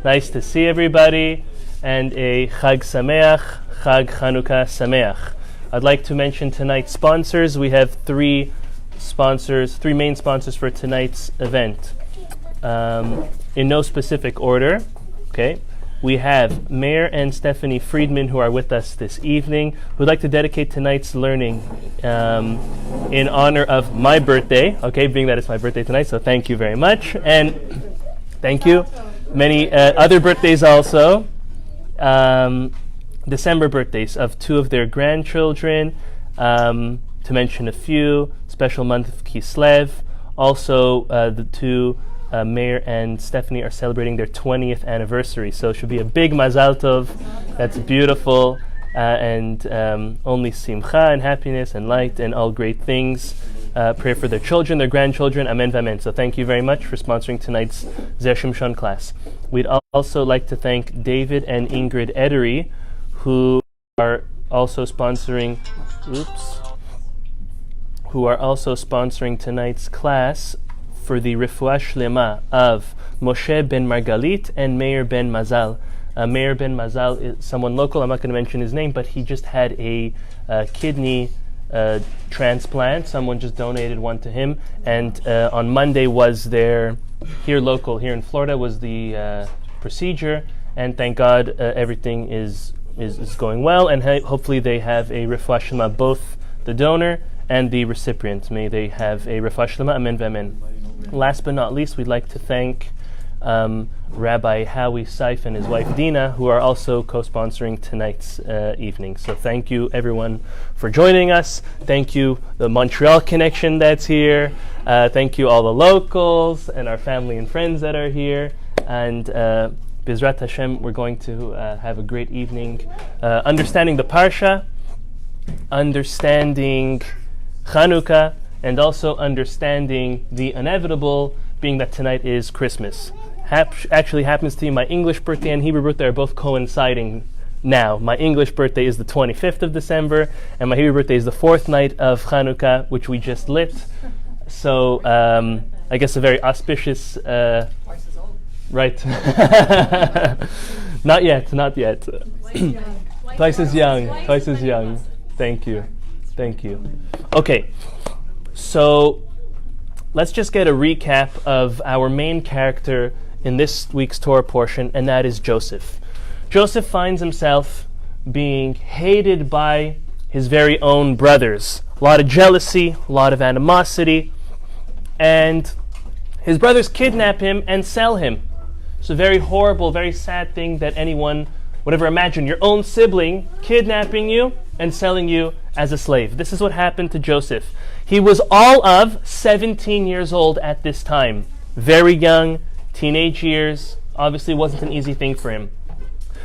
Nice to see everybody, and a Chag Sameach, Chag Chanukah Sameach. I'd like to mention tonight's sponsors. We have three main sponsors for tonight's event. In no specific order, okay? We have Mayor and Stephanie Friedman, who are with us this evening, who'd like to dedicate tonight's learning in honor of my birthday, okay, being that it's my birthday tonight, so thank you very much. And thank you. Many other birthdays also. December birthdays of two of their grandchildren, to mention a few, special month of Kislev. Also, the two Mayor and Stephanie are celebrating their 20th anniversary, so it should be a big mazal tov. That's beautiful, and only simcha and happiness and light and all great things. Pray for their children, their grandchildren, amen v'amen. So thank you very much for sponsoring tonight's Zera Shimshon class. We'd also like to thank David and Ingrid Edery, who are also sponsoring tonight's class for the Refuah Shlema of Moshe ben Margalit and Meir ben Mazal. Meir ben Mazal is someone local. I'm not going to mention his name, but he just had a kidney transplant. Someone just donated one to him, and on Monday was here in Florida was the procedure, and thank God everything is going well, and hopefully they have a Refuah Shlema, both the donor and the recipient. May they have a Refuah Shlema, amen v'amen. Last but not least, we'd like to thank Rabbi Howie Seif and his wife Dina, who are also co-sponsoring tonight's evening. So thank you everyone for joining us. Thank you the Montreal connection that's here. Thank you all the locals and our family and friends that are here. And Bizrat Hashem, we're going to have a great evening understanding the Parsha, understanding Chanukah, and also understanding the inevitable, being that tonight is Christmas. Actually happens to be my English birthday and Hebrew birthday are both coinciding now. My English birthday is the 25th of December, and my Hebrew birthday is the fourth night of Chanukah, which we just lit. So I guess a very auspicious... Twice as old. Right. Not yet. Twice as young. Thank you. Okay. So let's just get a recap of our main character in this week's Torah portion, and that is Joseph. Joseph finds himself being hated by his very own brothers. A lot of jealousy, a lot of animosity, and his brothers kidnap him and sell him. It's a very horrible, very sad thing that anyone would ever imagine. Your own sibling kidnapping you and selling you as a slave. This is what happened to Joseph. He was all of 17 years old at this time. Very young, teenage years. Obviously wasn't an easy thing for him.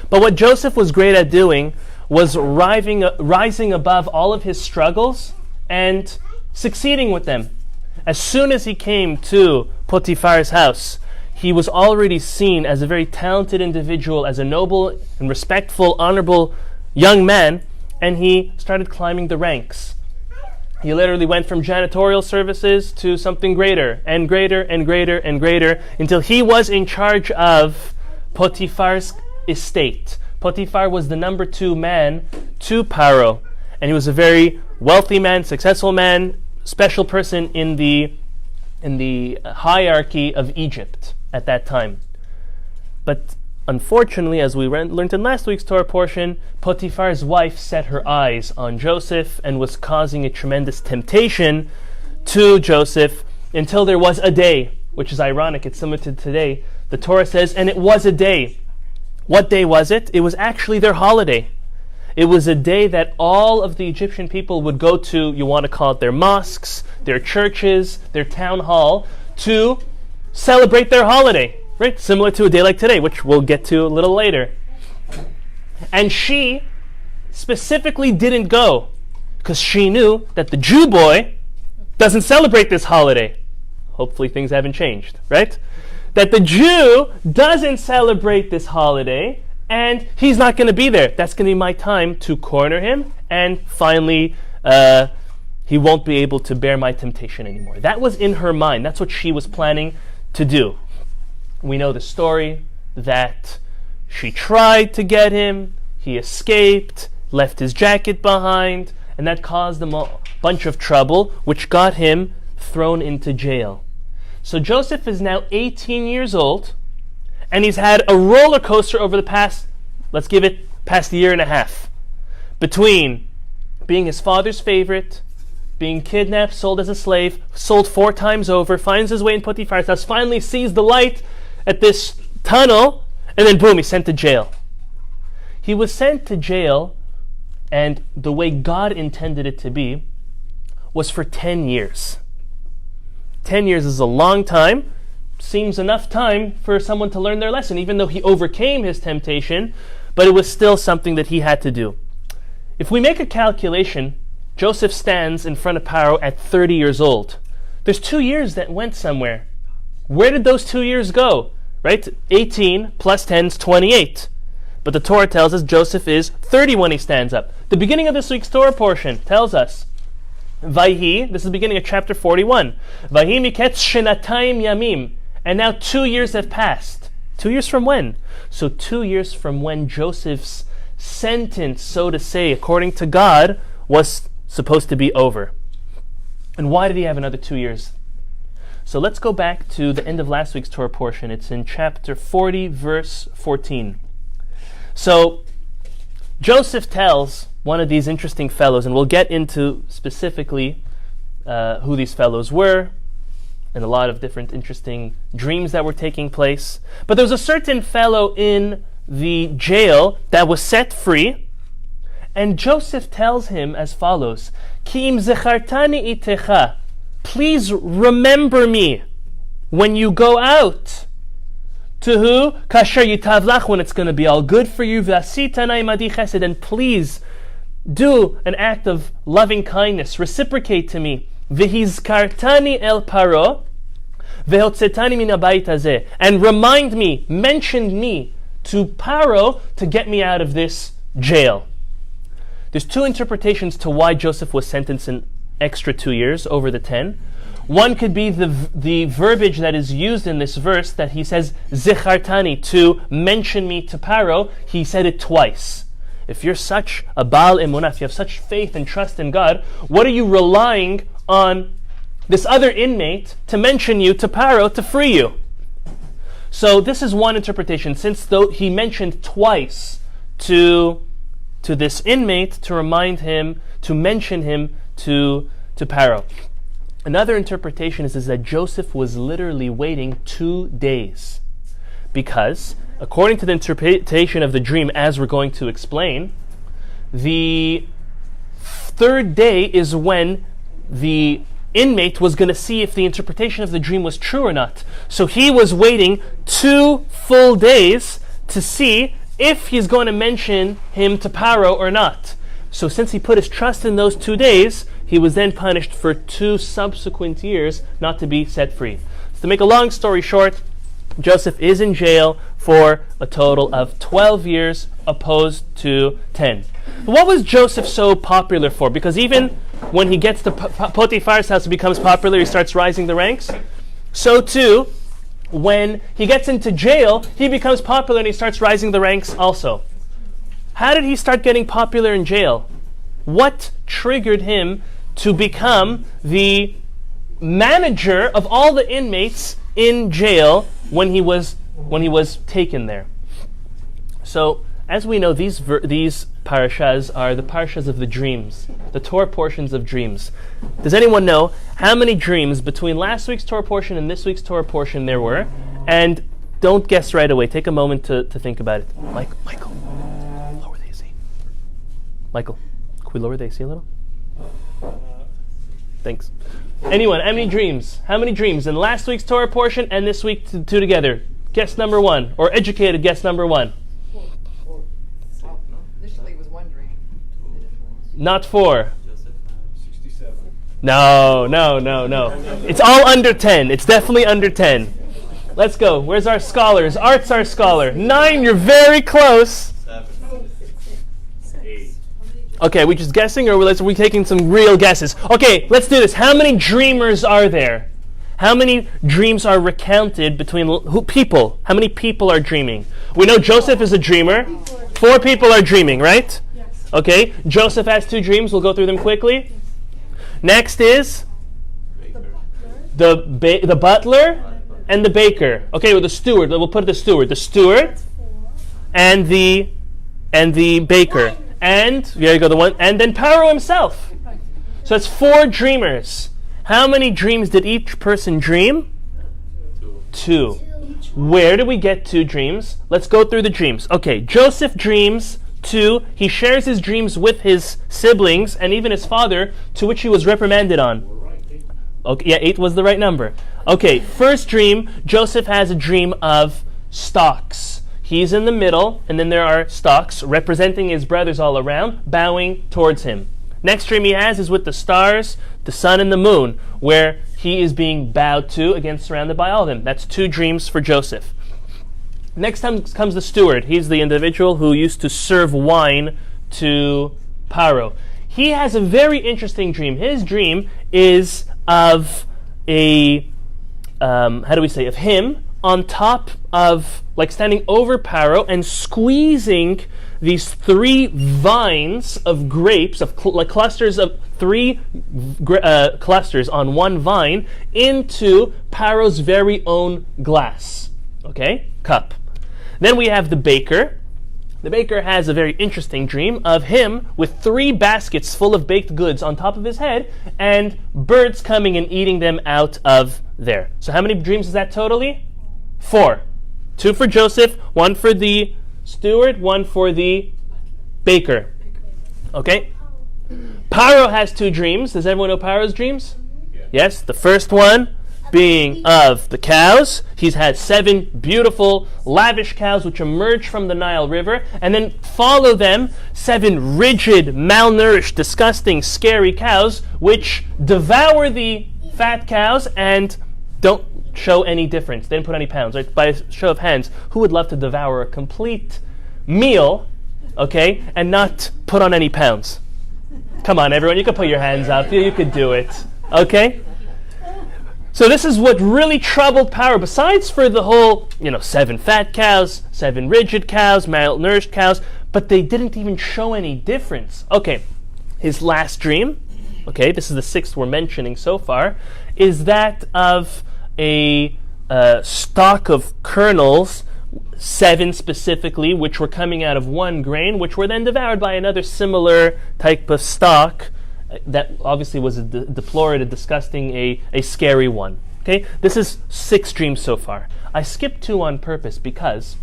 But what Joseph was great at doing was rising above all of his struggles and succeeding with them. As soon as he came to Potiphar's house, he was already seen as a very talented individual, as a noble and respectful, honorable young man, and he started climbing the ranks. He literally went from janitorial services to something greater and greater and greater and greater until he was in charge of Potiphar's estate. Potiphar was the number 2 man to Paro, and he was a very wealthy man, successful man, special person in the hierarchy of Egypt at that time. But unfortunately, as we learned in last week's Torah portion, Potiphar's wife set her eyes on Joseph and was causing a tremendous temptation to Joseph until there was a day, which is ironic, it's similar to today. The Torah says, and it was a day. What day was it? It was actually their holiday. It was a day that all of the Egyptian people would go to, you want to call it their mosques, their churches, their town hall, to celebrate their holiday. Right? Similar to a day like today, which we'll get to a little later. And she specifically didn't go because she knew that the Jew boy doesn't celebrate this holiday. Hopefully things haven't changed, right? That the Jew doesn't celebrate this holiday and he's not going to be there. That's going to be my time to corner him, and finally he won't be able to bear my temptation anymore. That was in her mind. That's what she was planning to do. We know the story. that she tried to get him, he escaped, left his jacket behind, and that caused him a bunch of trouble, which got him thrown into jail. So Joseph is now 18 years old, and he's had a roller coaster over the past, let's give it, past year and a half, between being his father's favorite, being kidnapped, sold as a slave, sold 4 times over, finds his way in Potiphar's house, finally sees the light at this tunnel, and then boom, he's sent to jail. He was sent to jail, and the way God intended it to be was for 10 years. 10 years is a long time. Seems enough time for someone to learn their lesson, even though he overcame his temptation, but it was still something that he had to do. If we make a calculation, Joseph stands in front of Pharaoh at 30 years old. There's 2 years that went somewhere. Where did those 2 years go? Right? 18 plus 10 is 28. But the Torah tells us Joseph is 30 when he stands up. The beginning of this week's Torah portion tells us, Vayhi, this is the beginning of chapter 41. Vayhi Miketz shenatayim yamim. And now 2 years have passed. 2 years from when? So 2 years from when Joseph's sentence, so to say, according to God, was supposed to be over. And why did he have another 2 years? So let's go back to the end of last week's Torah portion. It's in chapter 40, verse 14. So Joseph tells one of these interesting fellows, and we'll get into specifically who these fellows were, and a lot of different interesting dreams that were taking place. But there was a certain fellow in the jail that was set free, and Joseph tells him as follows, Ki im zechartani itecha, please remember me when you go out. To who? Kasher yitavlach, when it's going to be all good for you. V'asita na'imadi chesed, and please do an act of loving kindness. Reciprocate to me. V'hizkartani el paro, v'hotzetani min habayit hazeh, and remind me, mention me to Paro to get me out of this jail. There's 2 interpretations to why Joseph was sentenced an extra 2 years over the 10. One could be the verbiage that is used in this verse that he says, Zechartani, to mention me to Paro. He said it twice. If you're such a Baal Emunah, if you have such faith and trust in God, what are you relying on this other inmate to mention you to Paro to free you? So this is one interpretation, since though he mentioned twice to this inmate to remind him, to mention him to Paro. Another interpretation is that Joseph was literally waiting 2 days, because according to the interpretation of the dream, as we're going to explain, the 3rd day is when the inmate was going to see if the interpretation of the dream was true or not. So he was waiting 2 full days to see if he's going to mention him to Paro or not. So since he put his trust in those 2 days, he was then punished for 2 subsequent years not to be set free. So to make a long story short, Joseph is in jail for a total of 12 years opposed to 10. What was Joseph so popular for? Because even when he gets to Potiphar's house, he becomes popular, he starts rising the ranks. So too, when he gets into jail, he becomes popular and he starts rising the ranks also. How did he start getting popular in jail? What triggered him to become the manager of all the inmates in jail when he was taken there? So, as we know, these parashas are the parashas of the dreams, the Torah portions of dreams. Does anyone know how many dreams between last week's Torah portion and this week's Torah portion there were? And don't guess right away. Take a moment to think about it. Michael, lower the AC. Michael, can we lower the AC a little? Thanks. Anyone, how many dreams? How many dreams in last week's Torah portion and this week two together? Guess number 1, or educated guess number 1. Initially it was 1 dream. Not 4. 67. No. It's all under 10. It's definitely under 10. Let's go. Where's our scholars? Art's our scholar. 9, you're very close. 7. 8. Okay, are we just guessing, or are we taking some real guesses? Okay, let's do this. How many dreamers are there? How many dreams are recounted between people? How many people are dreaming? We know Joseph is a dreamer. 4 people are dreaming, right? Yes. Okay, Joseph has 2 dreams. We'll go through them quickly. Next is the butler and the baker. Okay, well, the steward. We'll put the steward. The steward and the baker. And there you go, the one. And then Paro himself. So that's 4 dreamers. How many dreams did each person dream? 2. Where did we get 2 dreams? Let's go through the dreams. Okay, Joseph dreams 2. He shares his dreams with his siblings and even his father, to which he was reprimanded on. Okay, yeah, 8 was the right number. Okay, first dream, Joseph has a dream of stalks. He's in the middle, and then there are stalks representing his brothers all around, bowing towards him. Next dream he has is with the stars, the sun, and the moon, where he is being bowed to, again surrounded by all of them. That's 2 dreams for Joseph. Next time comes the steward. He's the individual who used to serve wine to Paro. He has a very interesting dream. His dream is of of him on top of, like standing over Paro and squeezing these 3 vines of grapes, of like clusters of 3 clusters on one vine into Paro's very own glass, cup. Then we have the baker. The baker has a very interesting dream of him with 3 baskets full of baked goods on top of his head and birds coming and eating them out of there. So how many dreams is that totally? 4. 2 for Joseph, 1 for the steward, 1 for the baker. Okay? Paro has 2 dreams. Does everyone know Paro's dreams? Yeah. Yes. The first one being of the cows. He's had 7 beautiful, lavish cows which emerge from the Nile River, and then follow them 7 rigid, malnourished, disgusting, scary cows which devour the fat cows and don't show any difference. They didn't put any pounds. Right? By a show of hands, who would love to devour a complete meal, and not put on any pounds? Come on, everyone, you can put your hands up. You could do it. Okay? So this is what really troubled Paro. Besides for the whole, 7 fat cows, 7 rigid cows, malnourished cows, but they didn't even show any difference. Okay, his last dream, this is the 6th we're mentioning so far, is that of a stalk of kernels, 7 specifically, which were coming out of one grain, which were then devoured by another similar type of stalk that obviously was a deplorated, disgusting, a scary one. Okay, this is 6 dreams so far. I skipped 2 on purpose because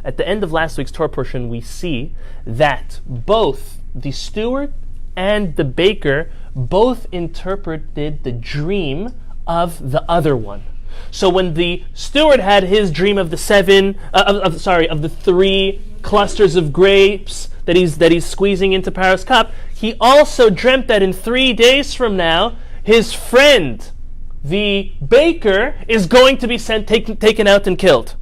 at the end of last week's Torah portion, we see that both the steward and the baker both interpreted the dream of the other one. So when the steward had his dream of the 3 clusters of grapes that he's squeezing into Paro's cup, he also dreamt that in 3 days from now, his friend, the baker, is going to be taken out and killed.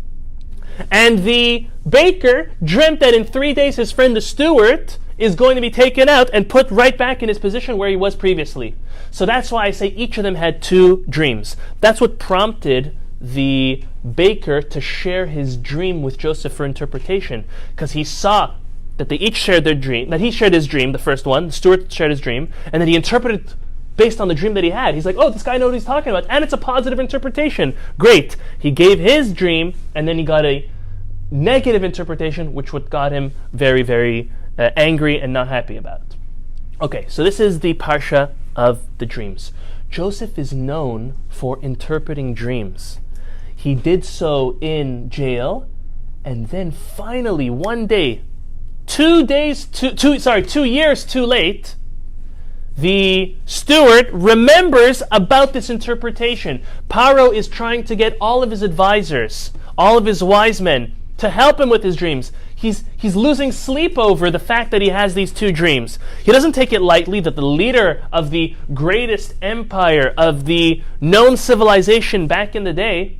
And the baker dreamt that in 3 days, his friend, the steward, is going to be taken out and put right back in his position where he was previously. So that's why I say each of them had 2 dreams. That's what prompted the baker to share his dream with Joseph for interpretation, because he saw that they each shared their dream, that he shared his dream, the first one, the steward shared his dream, and then he interpreted based on the dream that he had. He's like, oh, this guy knows what he's talking about, and it's a positive interpretation. Great. He gave his dream, and then he got a negative interpretation, which what got him very, very angry and not happy about it. Okay, so this is the Parsha of the dreams. Joseph is known for interpreting dreams. He did so in jail, and then finally one day, 2 years too late, the steward remembers about this interpretation. Paro is trying to get all of his advisors, all of his wise men, to help him with his dreams. He's losing sleep over the fact that he has these 2 dreams. He doesn't take it lightly that the leader of the greatest empire of the known civilization back in the day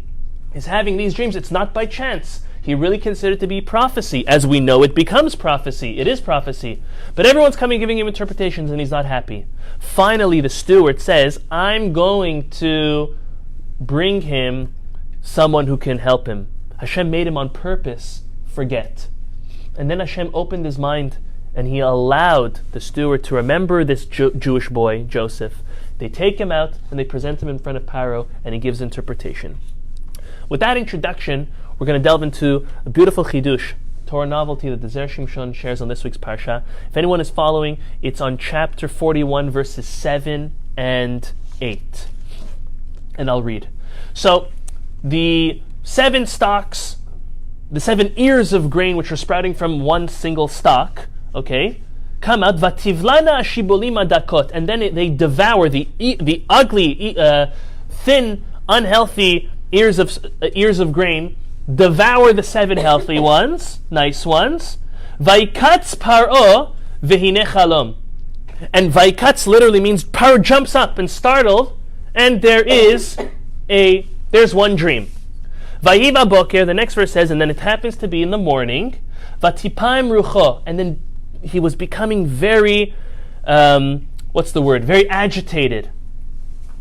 is having these dreams. It's not by chance. He really considered it to be prophecy. As we know, it becomes prophecy. It is prophecy. But everyone's coming giving him interpretations and he's not happy. Finally, the steward says, I'm going to bring him someone who can help him. Hashem made him on purpose forget. And then Hashem opened his mind and he allowed the steward to remember this Jewish boy, Joseph. They take him out and they present him in front of Paro and he gives interpretation. With that introduction, we're going to delve into a beautiful chidush, Torah novelty that the Zera Shimshon shares on this week's Parsha. If anyone is following, it's on chapter 41, verses 7 and 8. And I'll read. So, the 7 stalks, the 7 ears of grain which are sprouting from one single stalk, okay, come out, vativlana ashibolim adakot, and then they devour the ugly, thin, unhealthy ears of grain, devour the 7 healthy ones, nice ones. Vaikatz paro vehine chalom, and vaikatz literally means Paro jumps up and startled, and there's one dream. Vayiva boker, the next verse says, and then it happens to be in the morning. Vatipaim rucho, and then he was becoming very, very agitated.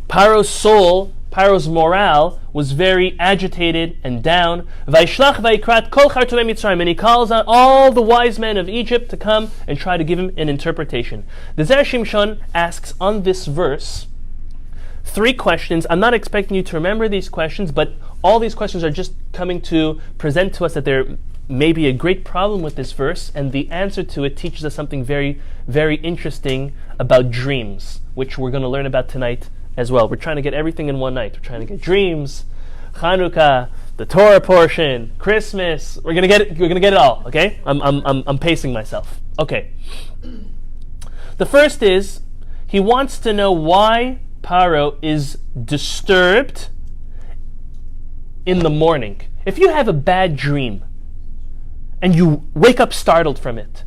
Paro's soul, Paro's morale was very agitated and down. Vaishlach vaikrat kol chartumei Mitzrayim, and he calls on all the wise men of Egypt to come and try to give him an interpretation. The Zera Shimshon asks on this verse 3 questions. I'm not expecting you to remember these questions, but all these questions are just coming to present to us that there may be a great problem with this verse, and the answer to it teaches us something very, very interesting about dreams, which we're going to learn about tonight as well. We're trying to get everything in one night. We're trying to get dreams, Chanukah, the Torah portion, Christmas. We're going to get it. We're going to get it all. Okay? I'm pacing myself. Okay. The first is he wants to know why Paro is disturbed in the morning. If you have a bad dream and you wake up startled from it,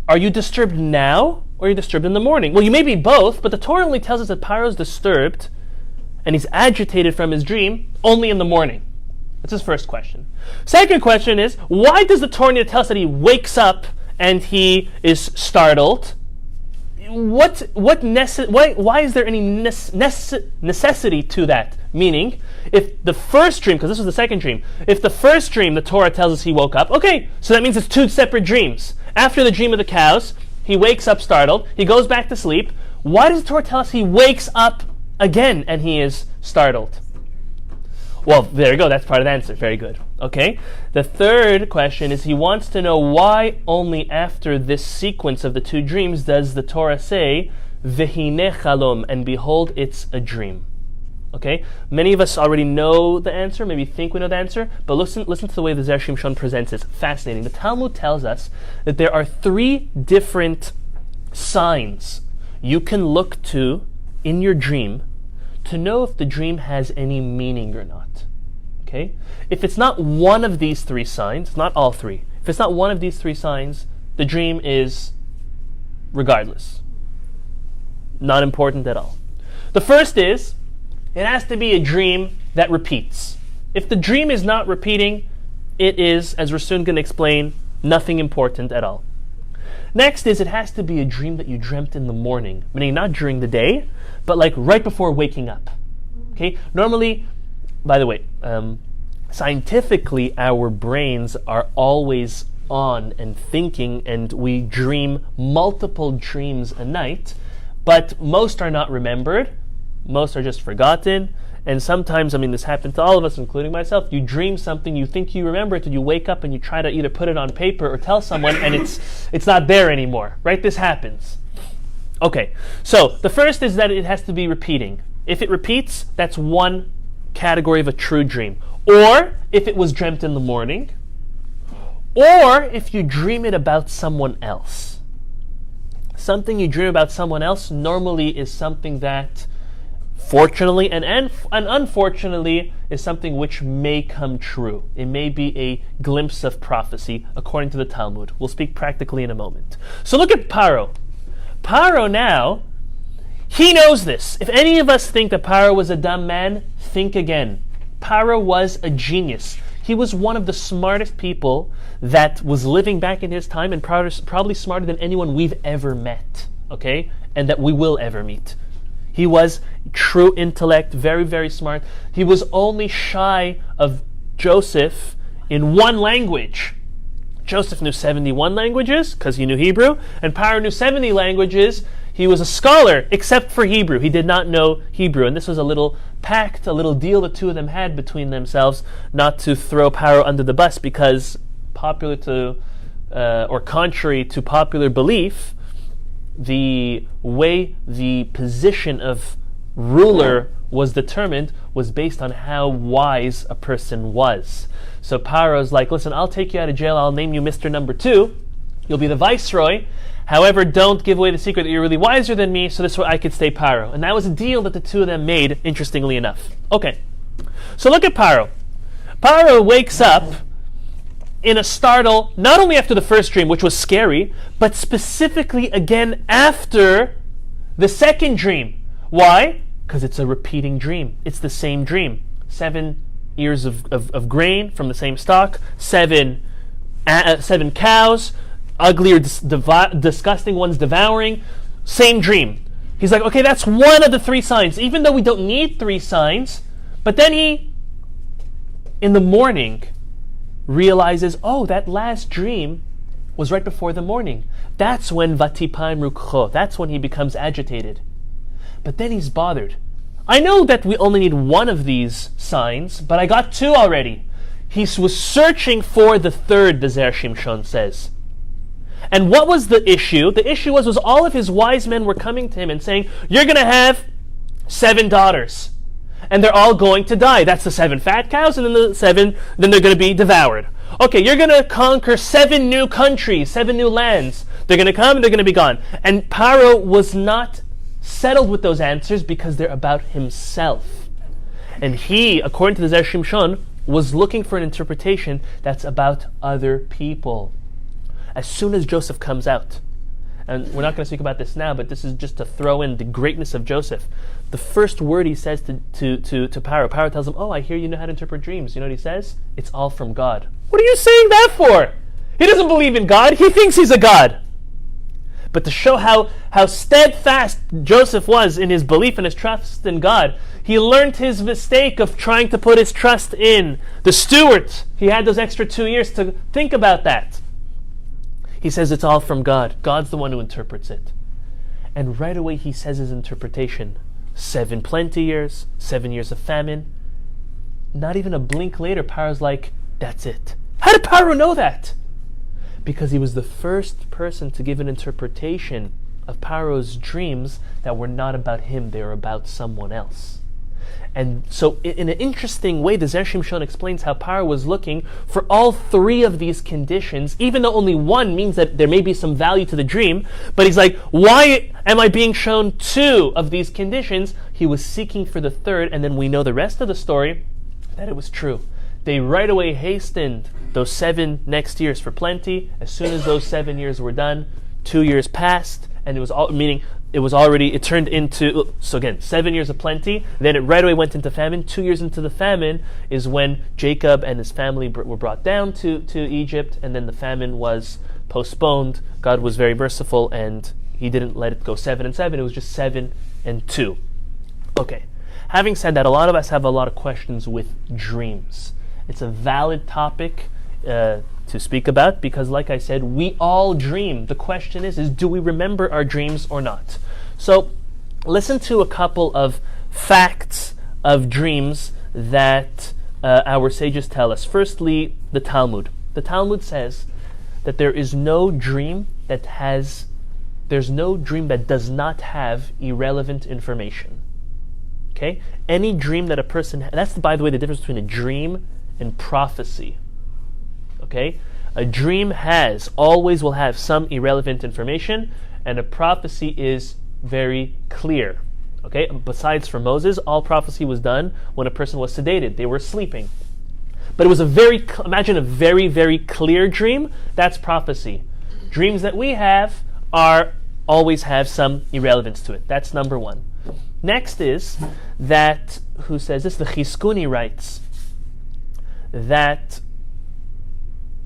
are you disturbed now or are you disturbed in the morning? Well, you may be both, but the Torah only tells us that Paro is disturbed and he's agitated from his dream only in the morning. That's his first question. Second question is, why does the Torah tell us that he wakes up and he is startled? Why is there any necessity to that? Meaning, if the first dream, because this was the second dream, if the first dream the Torah tells us he woke up, okay, so that means it's 2 separate dreams. After the dream of the cows, he wakes up startled, he goes back to sleep. Why does the Torah tell us he wakes up again and he is startled? Well, there you go, that's part of the answer. Very good. Okay. The third question is he wants to know why only after this sequence of the 2 dreams does the Torah say, Vehine chalom, and behold, it's a dream. Okay? Many of us already know the answer, maybe think we know the answer, but listen to the way the Zera Shimshon presents it. It's fascinating. The Talmud tells us that there are 3 different signs you can look to in your dream to know if the dream has any meaning or not. Okay? If it's not one of these 3 signs, not all 3, if it's not one of these 3 signs, the dream is regardless. Not important at all. The first is, it has to be a dream that repeats. If the dream is not repeating, it is, as we're soon going to explain, nothing important at all. Next is, it has to be a dream that you dreamt in the morning, meaning not during the day, but like right before waking up. Okay? Normally, by the way, scientifically, our brains are always on and thinking, and we dream multiple dreams a night, but most are not remembered. Most are just forgotten. And sometimes, this happened to all of us, including myself, you dream something, you think you remember it, and you wake up and you try to either put it on paper or tell someone, and it's not there anymore. Right? This happens. Okay, so the first is that it has to be repeating. If it repeats, that's one category of a true dream. Or if it was dreamt in the morning, or if you dream it about someone else. Something you dream about someone else normally is something that, fortunately and unfortunately, is something which may come true. It may be a glimpse of prophecy, according to the Talmud. We'll speak practically in a moment. So look at Paro. Paro now, he knows this. If any of us think that Paro was a dumb man, think again. Paro was a genius. He was one of the smartest people that was living back in his time, and probably smarter than anyone we've ever met, okay? And that we will ever meet. He was true intellect, very, very smart. He was only shy of Joseph in one language. Joseph knew 71 languages because he knew Hebrew, and Paro knew 70 languages. He was a scholar except for Hebrew. He did not know Hebrew, and this was a little pact, a little deal the two of them had between themselves not to throw Paro under the bus, because popular to or contrary to popular belief, the way the position of ruler was determined was based on how wise a person was. So Paro's like, listen, I'll take you out of jail, I'll name you Mr. Number 2, you'll be the viceroy, however, don't give away the secret that you're really wiser than me, so this way I could stay Paro. And that was a deal that the two of them made, interestingly enough. Okay, so look at Paro. Paro wakes up in a startle, not only after the first dream, which was scary, but specifically again after the second dream. Why? Because it's a repeating dream. It's the same dream. 7 ears of grain from the same stalk, 7 cows, ugly or disgusting ones devouring, same dream. He's like, okay, that's one of the 3 signs, even though we don't need 3 signs. But then he, in the morning, realizes, oh, that last dream was right before the morning. That's when Vatipaim Rukho, that's when he becomes agitated. But then he's bothered. I know that we only need 1 of these signs, but I got 2 already. He was searching for the 3rd, the Zera Shimshon says. And what was the issue? The issue was all of his wise men were coming to him and saying, you're going to have 7 daughters. And they're all going to die. That's the 7 fat cows, and then then they're going to be devoured. Okay, you're going to conquer 7 new countries, 7 new lands. They're going to come and they're going to be gone. And Paro was not settled with those answers because they're about himself. And he, according to the Zera Shimshon, was looking for an interpretation that's about other people. As soon as Joseph comes out, and we're not going to speak about this now, but this is just to throw in the greatness of Joseph. The first word he says to Paro, Paro tells him, oh, I hear you know how to interpret dreams. You know what he says? It's all from God. What are you saying that for? He doesn't believe in God. He thinks he's a God. But to show how steadfast Joseph was in his belief and his trust in God, he learned his mistake of trying to put his trust in the steward. He had those extra 2 years to think about that. He says it's all from God. God's the one who interprets it. And right away he says his interpretation. 7 plenty years, 7 years of famine. Not even a blink later, Paro's like, that's it. How did Paro know that? Because he was the first person to give an interpretation of Paro's dreams that were not about him, they were about someone else. And so in an interesting way, the Zera Shimshon explains how Paro was looking for all 3 of these conditions, even though only 1 means that there may be some value to the dream. But he's like, why am I being shown 2 of these conditions? He was seeking for the 3rd, and then we know the rest of the story, that it was true. They right away hastened those 7 next years for plenty. As soon as those 7 years were done, 2 years passed, and it was all, meaning it turned into, so again, 7 years of plenty, then it right away went into famine. 2 years into the famine is when Jacob and his family were brought down to Egypt, and then the famine was postponed. God was very merciful, and he didn't let it go 7 and 7, it was just 7 and 2. Okay, having said that, a lot of us have a lot of questions with dreams. It's a valid topic to speak about, because like I said, we all dream. The question is do we remember our dreams or not? So listen to a couple of facts of dreams that our sages tell us. Firstly, the Talmud. The Talmud says that there's no dream that does not have irrelevant information. Okay? Any dream that a person that's, by the way, the difference between a dream and prophecy. Okay? A dream always will have some irrelevant information, and a prophecy is very clear. Okay? Besides for Moses, all prophecy was done when a person was sedated. They were sleeping. But it was imagine a very, very clear dream. That's prophecy. Dreams that we have always have some irrelevance to it. That's number 1. Next is that, who says this? The Chizkuni writes that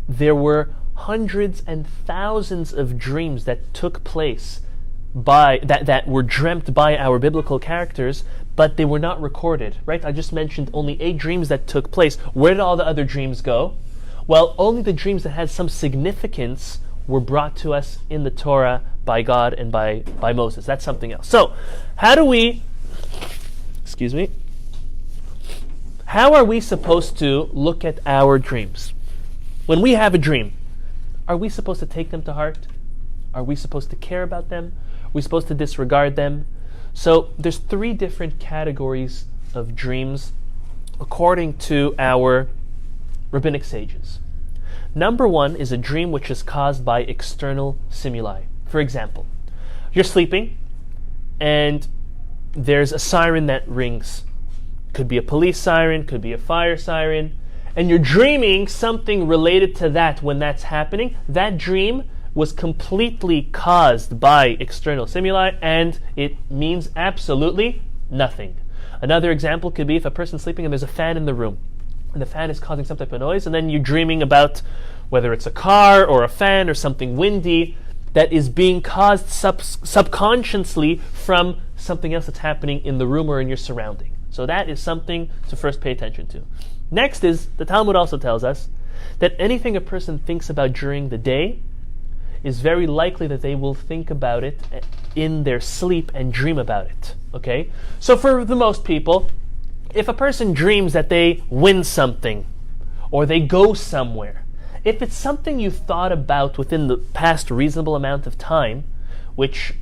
there were hundreds and thousands of dreams that took place that were dreamt by our biblical characters, but they were not recorded, right? I just mentioned only 8 dreams that took place. Where did all the other dreams go? Well, only the dreams that had some significance were brought to us in the Torah by God and by Moses. That's something else. So, how are we supposed to look at our dreams? When we have a dream, are we supposed to take them to heart? Are we supposed to care about them? Are we supposed to disregard them? So there's 3 different categories of dreams according to our rabbinic sages. Number 1 is a dream which is caused by external stimuli. For example, you're sleeping and there's a siren that rings. Could be a police siren, could be a fire siren, and you're dreaming something related to that when that's happening. That dream was completely caused by external stimuli, and it means absolutely nothing. Another example could be if a person's sleeping and there's a fan in the room, and the fan is causing some type of noise, and then you're dreaming about whether it's a car or a fan or something windy that is being caused subconsciously from something else that's happening in the room or in your surrounding. So that is something to first pay attention to. Next is, the Talmud also tells us that anything a person thinks about during the day is very likely that they will think about it in their sleep and dream about it. Okay? So for the most people, if a person dreams that they win something or they go somewhere, if it's something you thought about within the past reasonable amount of time, which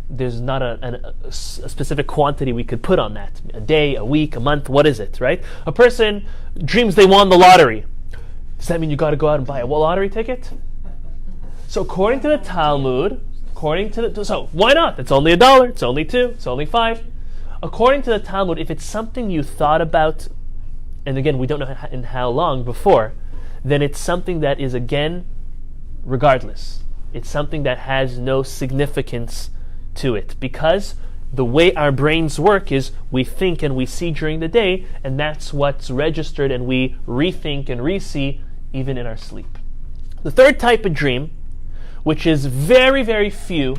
there's not a specific quantity we could put on that, a day, a week, a month, what is it, right? A person dreams they won the lottery. Does that mean you got to go out and buy a lottery ticket? So according to the Talmud, so why not? It's only $1, it's only $2, it's only $5. According to the Talmud, if it's something you thought about, and again, we don't know in how long before, then it's something that is, again, regardless. It's something that has no significance to it, because the way our brains work is we think and we see during the day, and that's what's registered, and we rethink and re-see even in our sleep. The third type of dream, which is very, very few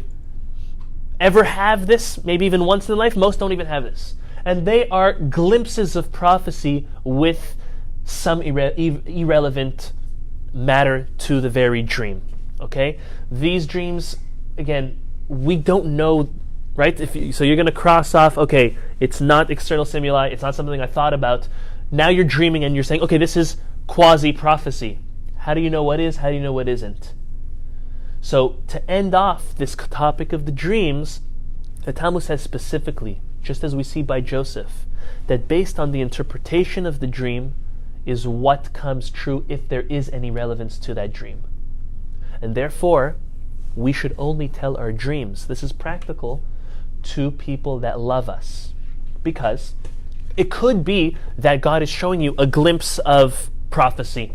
ever have this, maybe even once in life, most don't even have this, and they are glimpses of prophecy with some irrelevant matter to the very dream. Okay? These dreams, again, we don't know, right? So you're going to cross off, okay, it's not external stimuli, it's not something I thought about. Now you're dreaming and you're saying, okay, this is quasi-prophecy. How do you know what is? How do you know what isn't? So to end off this topic of the dreams, the Talmud says specifically, just as we see by Joseph, that based on the interpretation of the dream is what comes true if there is any relevance to that dream. And therefore, we should only tell our dreams. This is practical to people that love us. Because it could be that God is showing you a glimpse of prophecy.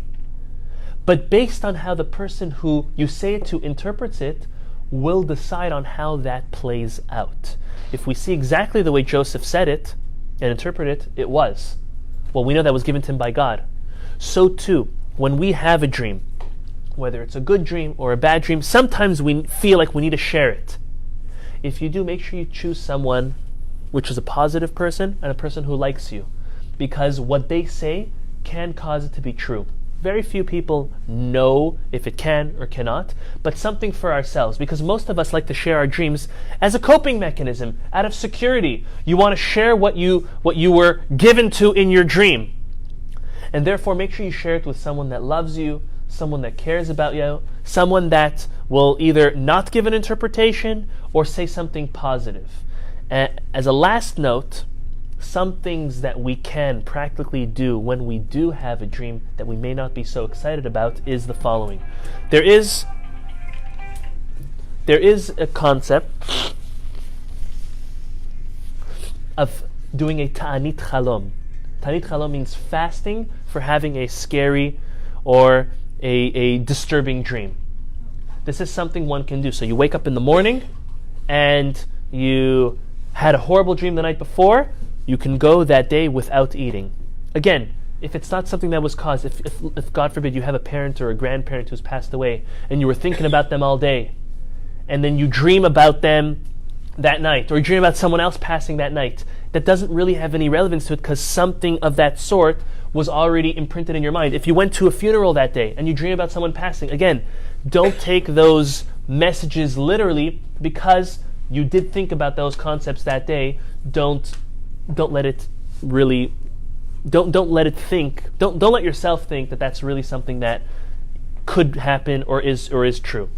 But based on how the person who you say it to interprets it, will decide on how that plays out. If we see exactly the way Joseph said it and interpreted it, it was. Well, we know that was given to him by God. So too, when we have a dream, whether it's a good dream or a bad dream, sometimes we feel like we need to share it. If you do, make sure you choose someone which is a positive person and a person who likes you, because what they say can cause it to be true. Very few people know if it can or cannot, but something for ourselves, because most of us like to share our dreams as a coping mechanism, out of security. You want to share what you were given to in your dream. And therefore, make sure you share it with someone that loves you, someone that cares about you, someone that will either not give an interpretation or say something positive. As a last note, some things that we can practically do when we do have a dream that we may not be so excited about is the following. There is a concept of doing a ta'anit chalom. Ta'anit chalom means fasting for having a scary or a disturbing dream. This is something one can do. So you wake up in the morning and you had a horrible dream the night before, you can go that day without eating. Again, if it's not something that was caused, if God forbid you have a parent or a grandparent who's passed away and you were thinking about them all day and then you dream about them that night, or you dream about someone else passing that night, that doesn't really have any relevance to it because something of that sort was already imprinted in your mind. If you went to a funeral that day and you dream about someone passing, again, don't take those messages literally because you did think about those concepts that day. Don't let it really, don't let yourself think that that's really something that could happen or is true.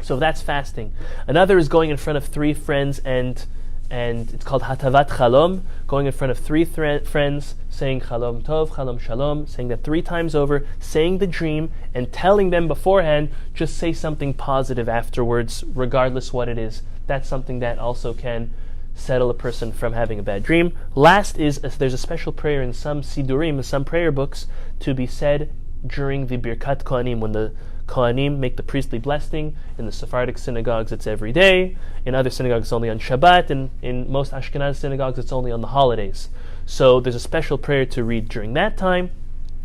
So that's fasting. Another is going in front of 3 friends and it's called hatavat chalom, going in front of 3 friends, saying chalom tov, chalom shalom, saying that 3 times over, saying the dream and telling them beforehand, just say something positive afterwards, regardless what it is. That's something that also can settle a person from having a bad dream. Last is, there's a special prayer in some sidurim, some prayer books, to be said during the Birkat Kohanim, when the Kohanim make the priestly blessing. In the Sephardic synagogues it's every day, in other synagogues it's only on Shabbat, and in most Ashkenaz synagogues it's only on the holidays. So there's a special prayer to read during that time.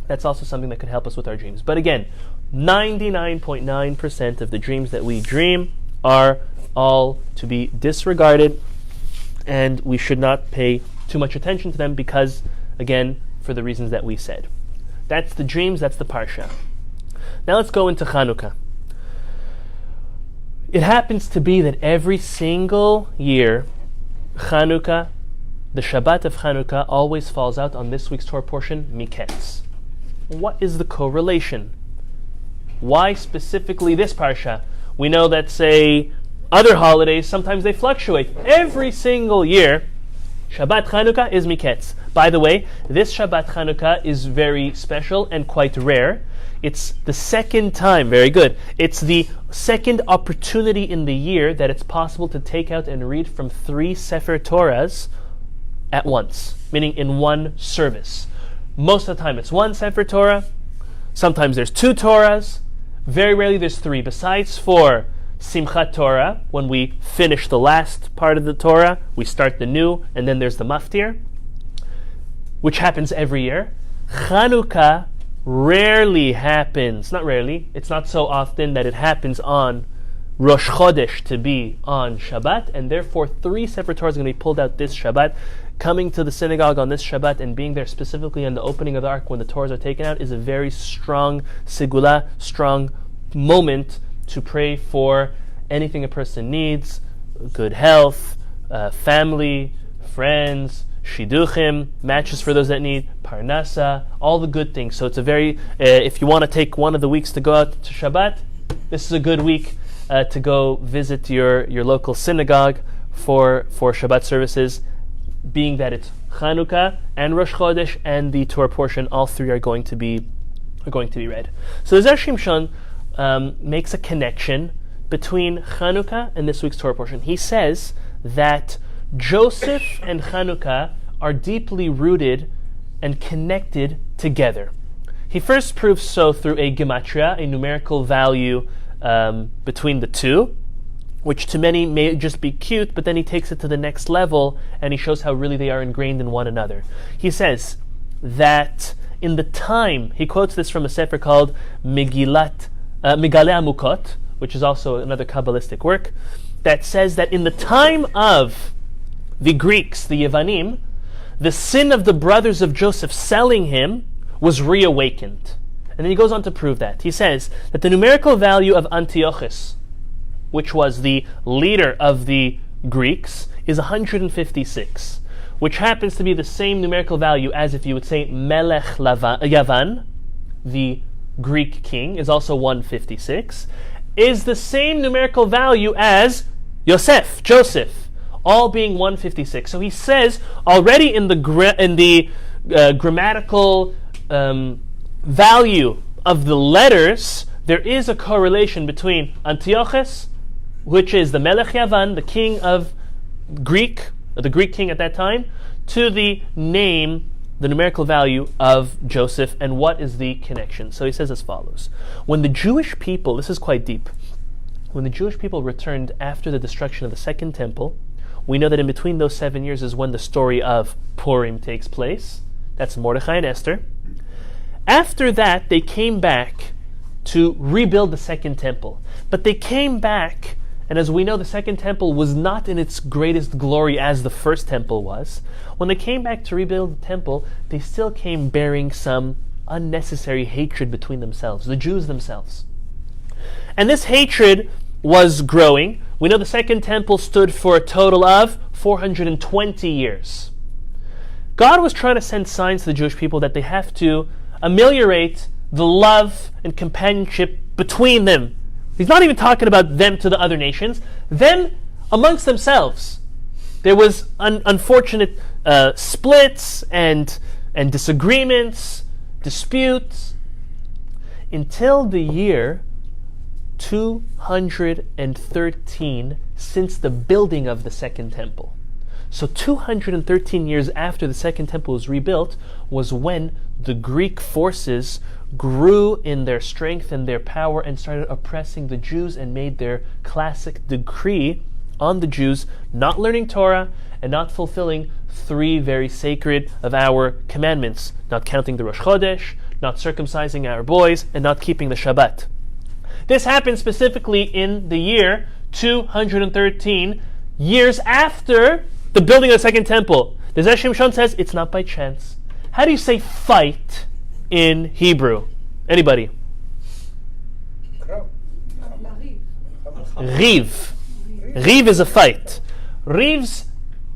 That's also something that could help us with our dreams. But again, 99.9% of the dreams that we dream are all to be disregarded, and we should not pay too much attention to them because, again, for the reasons that we said. That's the dreams, that's the Parsha. Now let's go into Chanukah. It happens to be that every single year, Chanukah, the Shabbat of Chanukah, always falls out on this week's Torah portion, Miketz. What is the correlation? Why specifically this Parsha? We know that, say, other holidays, sometimes they fluctuate. Every single year, Shabbat Chanukah is Miketz. By the way, this Shabbat Chanukah is very special and quite rare. It's the second time, very good, it's the second opportunity in the year that it's possible to take out and read from 3 Sefer Torahs at once, meaning in one service. Most of the time it's 1 Sefer Torah, sometimes there's 2 Torahs, very rarely there's 3, besides for Simchat Torah, when we finish the last part of the Torah, we start the new, and then there's the Maftir, which happens every year. Chanukah rarely happens, not rarely, it's not so often that it happens on Rosh Chodesh to be on Shabbat, and therefore 3 Sefer Torahs are going to be pulled out this Shabbat. Coming to the synagogue on this Shabbat and being there specifically on the opening of the Ark when the Torahs are taken out is a very strong sigula, strong moment to pray for anything a person needs, good health, family, friends, shiduchim, matches for those that need, parnasa, all the good things. So it's a very, if you want to take one of the weeks to go out to Shabbat, this is a good week to go visit your local synagogue for Shabbat services, being that it's Chanukah and Rosh Chodesh and the Torah portion, all 3 are going to be read. So Zera Shimshon makes a connection between Chanukah and this week's Torah portion. He says that Joseph and Chanukah are deeply rooted and connected together. He first proves so through a gematria, a numerical value between the 2, which to many may just be cute, but then he takes it to the next level and he shows how really they are ingrained in one another. He says that in the time, he quotes this from a sefer called Megale Amukot, which is also another Kabbalistic work, that says that in the time of the Greeks, the Yevanim, the sin of the brothers of Joseph selling him was reawakened. And then he goes on to prove that. He says that the numerical value of Antiochus, which was the leader of the Greeks, is 156, which happens to be the same numerical value as if you would say Melech Yavan, the Greek king, is also 156, is the same numerical value as Joseph, all being 156. So he says already in the grammatical value of the letters, there is a correlation between Antiochus, which is the Melech Yavan, the king of Greek, the Greek king at that time, to the name, the numerical value of Joseph, and what is the connection. So he says as follows. When the Jewish people, this is quite deep, when the Jewish people returned after the destruction of the Second Temple, we know that in between those 7 years is when the story of Purim takes place. That's Mordechai and Esther. After that, they came back to rebuild the Second Temple. But they came back And as we know, the second temple was not in its greatest glory as the first temple was. When they came back to rebuild the temple, they still came bearing some unnecessary hatred between themselves, the Jews themselves. And this hatred was growing. We know the second temple stood for a total of 420 years. God was trying to send signs to the Jewish people that they have to ameliorate the love and companionship between them. He's not even talking about them to the other nations, them amongst themselves. There was unfortunate splits and disagreements, disputes, until the year 213 since the building of the second temple. So 213 years after the second temple was rebuilt was when the Greek forces grew in their strength and their power and started oppressing the Jews and made their classic decree on the Jews not learning Torah and not fulfilling three very sacred of our commandments, not counting the Rosh Chodesh, not circumcising our boys, and not keeping the Shabbat. This happened specifically in the year 213, years after the building of the second temple. The Zera Shimshon says it's not by chance. How do you say fight in Hebrew? Anybody? Riv. Riv is a fight. Riv's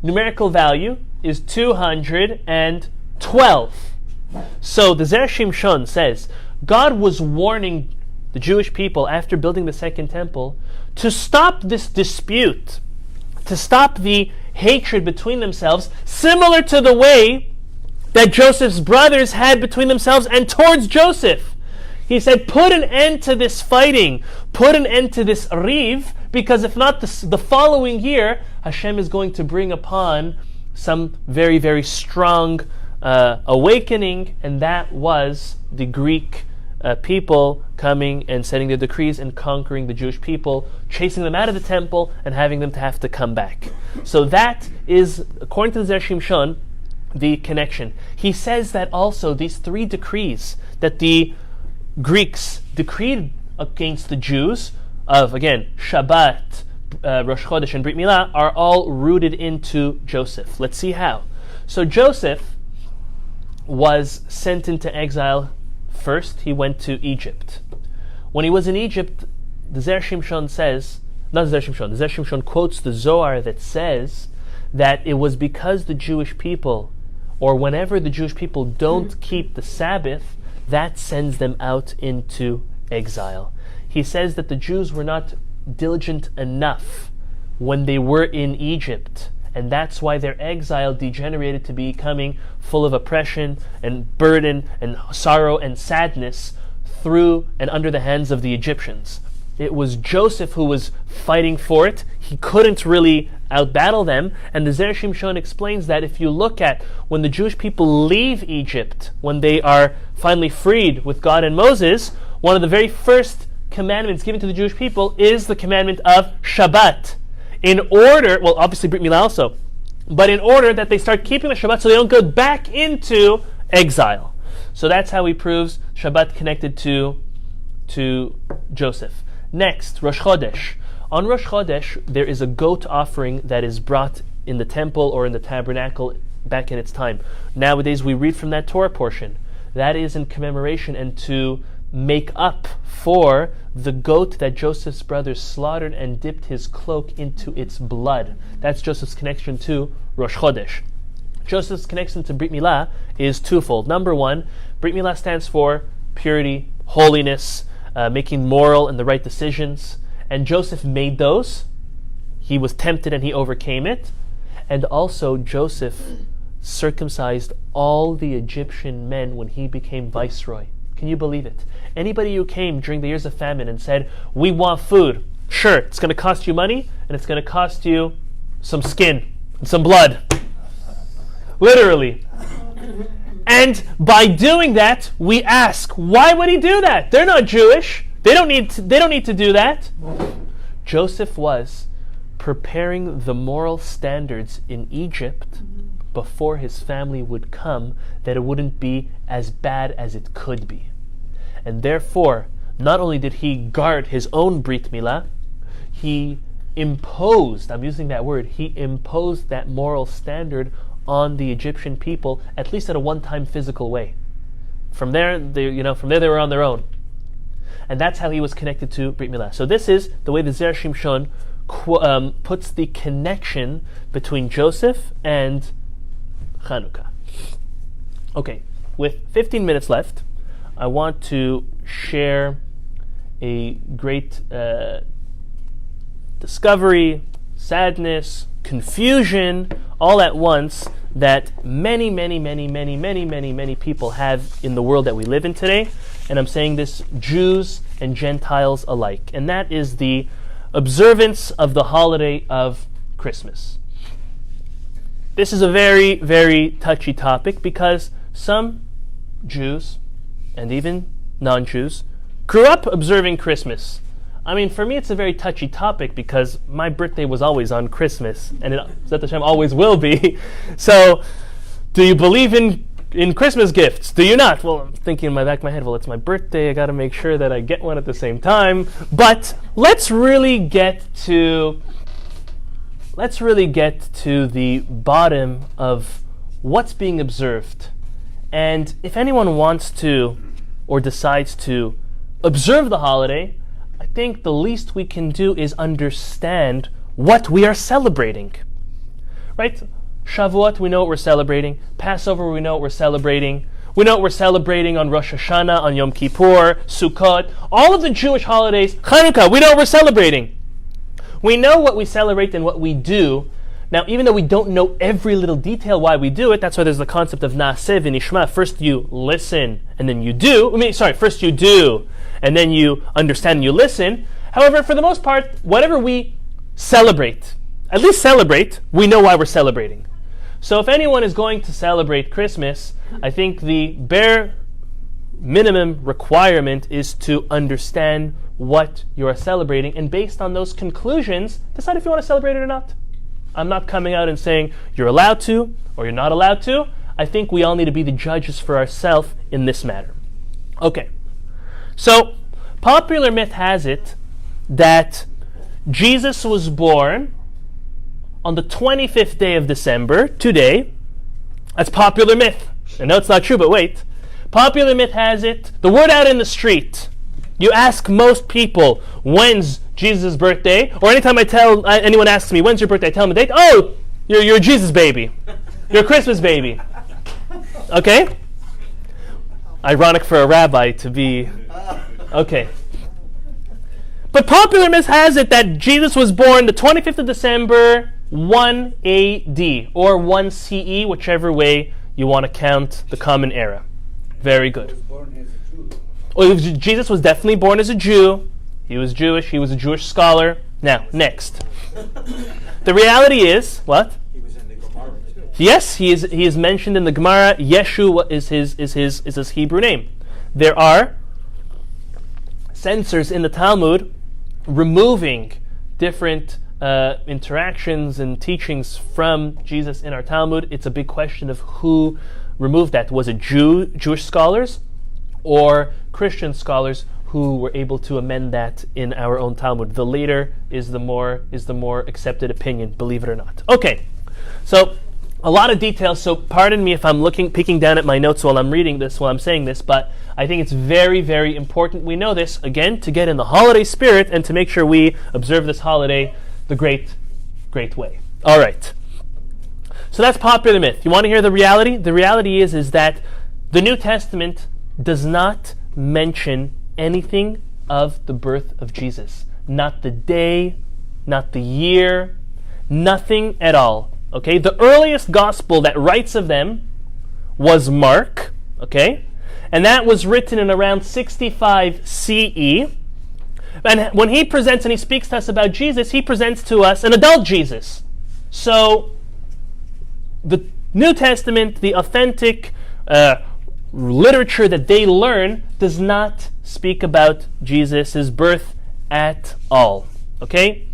numerical value is 212. So the Zera Shimshon says God was warning the Jewish people after building the second temple to stop this dispute, to stop the hatred between themselves, similar to the way that Joseph's brothers had between themselves and towards Joseph. He said, put an end to this fighting, put an end to this riv, because if not, the following year, Hashem is going to bring upon some very, very strong awakening, and that was the Greek people coming and setting their decrees and conquering the Jewish people, chasing them out of the temple and having them to have to come back. So that is, according to the Zera Shimshon, the connection. He says that also these three decrees that the Greeks decreed against the Jews of, again, Shabbat, Rosh Chodesh, and Brit Milah are all rooted into Joseph. Let's see how. So Joseph was sent into exile. First, he went to Egypt. When he was in Egypt, the Zera Shimshon says, not the Zera Shimshon, the Zera Shimshon quotes the Zohar that says that it was because the Jewish people, or whenever the Jewish people don't keep the Sabbath, that sends them out into exile. He says that the Jews were not diligent enough when they were in Egypt, and that's why their exile degenerated to becoming full of oppression and burden and sorrow and sadness through and under the hands of the Egyptians. It was Joseph who was fighting for it. He couldn't really outbattle them. And the Zera Shimshon explains that if you look at when the Jewish people leave Egypt, when they are finally freed with God and Moses, one of the very first commandments given to the Jewish people is the commandment of Shabbat. In order, well, obviously Brit Milah also, but in order that they start keeping the Shabbat so they don't go back into exile. So that's how he proves Shabbat connected to Joseph. Next, Rosh Chodesh. On Rosh Chodesh, there is a goat offering that is brought in the temple or in the tabernacle back in its time. Nowadays, we read from that Torah portion. That is in commemoration and to make up for the goat that Joseph's brothers slaughtered and dipped his cloak into its blood. That's Joseph's connection to Rosh Chodesh. Joseph's connection to Brit Milah is twofold. Number one, Brit Milah stands for purity, holiness, making moral and the right decisions. And Joseph made those. He was tempted and he overcame it. And also Joseph circumcised all the Egyptian men when he became viceroy. Can you believe it? Anybody who came during the years of famine and said, we want food, sure, it's going to cost you money and it's going to cost you some skin and some blood. Literally. And by doing that, we ask, why would he do that? They're not Jewish. They don't need to do that. Joseph was preparing the moral standards in Egypt before his family would come, that it wouldn't be as bad as it could be. And therefore, not only did he guard his own Brit Milah, he imposed, I'm using that word, he imposed that moral standard on the Egyptian people, at least in a one-time physical way. From there, they were on their own. And that's how he was connected to Brit Milah. So this is the way the Zera Shimshon puts the connection between Joseph and Chanukah. Okay, with 15 minutes left, I want to share a great discovery, sadness, confusion, all at once that many people have in the world that we live in today. And I'm saying this Jews and Gentiles alike. And that is the observance of the holiday of Christmas. This is a very, very touchy topic because some Jews and even non-Jews grew up observing Christmas. I mean, for me, it's a very touchy topic because my birthday was always on Christmas, and it, Zat Hashem, always will be. So, do you believe in Christmas gifts? Do you not? Well, I'm thinking in my back of my head, well, it's my birthday. I got to make sure that I get one at the same time. But let's really get to the bottom of what's being observed. And if anyone wants to or decides to observe the holiday, I think the least we can do is understand what we are celebrating. Right? Shavuot, we know what we're celebrating. Passover, we know what we're celebrating. We know what we're celebrating on Rosh Hashanah, on Yom Kippur, Sukkot. All of the Jewish holidays, Chanukah, we know what we're celebrating. We know what we celebrate and what we do. Now, even though we don't know every little detail why we do it, that's why there's the concept of Naaseh v'nishma. First you listen, and then you do. First you do, and then you understand and you listen. However, for the most part, whatever we celebrate, at least celebrate, we know why we're celebrating. So if anyone is going to celebrate Christmas, I think the bare minimum requirement is to understand what you are celebrating, and based on those conclusions, decide if you want to celebrate it or not. I'm not coming out and saying you're allowed to or you're not allowed to. I think we all need to be the judges for ourselves in this matter. Okay, so popular myth has it that Jesus was born on the 25th day of December, today. That's popular myth. I know it's not true, but wait. Popular myth has it, the word out in the street. You ask most people, when's Jesus' birthday? Or anytime anyone asks me, when's your birthday? I tell them the date. Oh, you're a Jesus baby. You're a Christmas baby. Okay? Ironic for a rabbi to be... Okay. But popular myth has it that Jesus was born the 25th of December, 1 AD, or 1 CE, whichever way you want to count the common era. Very good. Well, Jesus was definitely born as a Jew. He was Jewish. He was a Jewish scholar. Now, next. The reality is, what? He was in the Gemara too. Yes, he is mentioned in the Gemara. Yeshu is his Hebrew name. There are censors in the Talmud removing different interactions and teachings from Jesus in our Talmud. It's a big question of who removed that. Was it Jewish scholars or Christian scholars who were able to amend that in our own Talmud? The later is the more accepted opinion, believe it or not. Okay, so a lot of details, so pardon me if I'm peeking down at my notes while I'm saying this, but I think it's very, very important we know this, again, to get in the holiday spirit and to make sure we observe this holiday the great, great way. All right. So that's popular myth. You want to hear the reality? The reality is that the New Testament does not mention anything of the birth of Jesus. Not the day, not the year, nothing at all. Okay? The earliest gospel that writes of them was Mark, okay? And that was written in around 65 CE. And when he presents and he speaks to us about Jesus, he presents to us an adult Jesus. So the New Testament, the authentic literature that they learn, does not speak about Jesus' birth at all. Okay?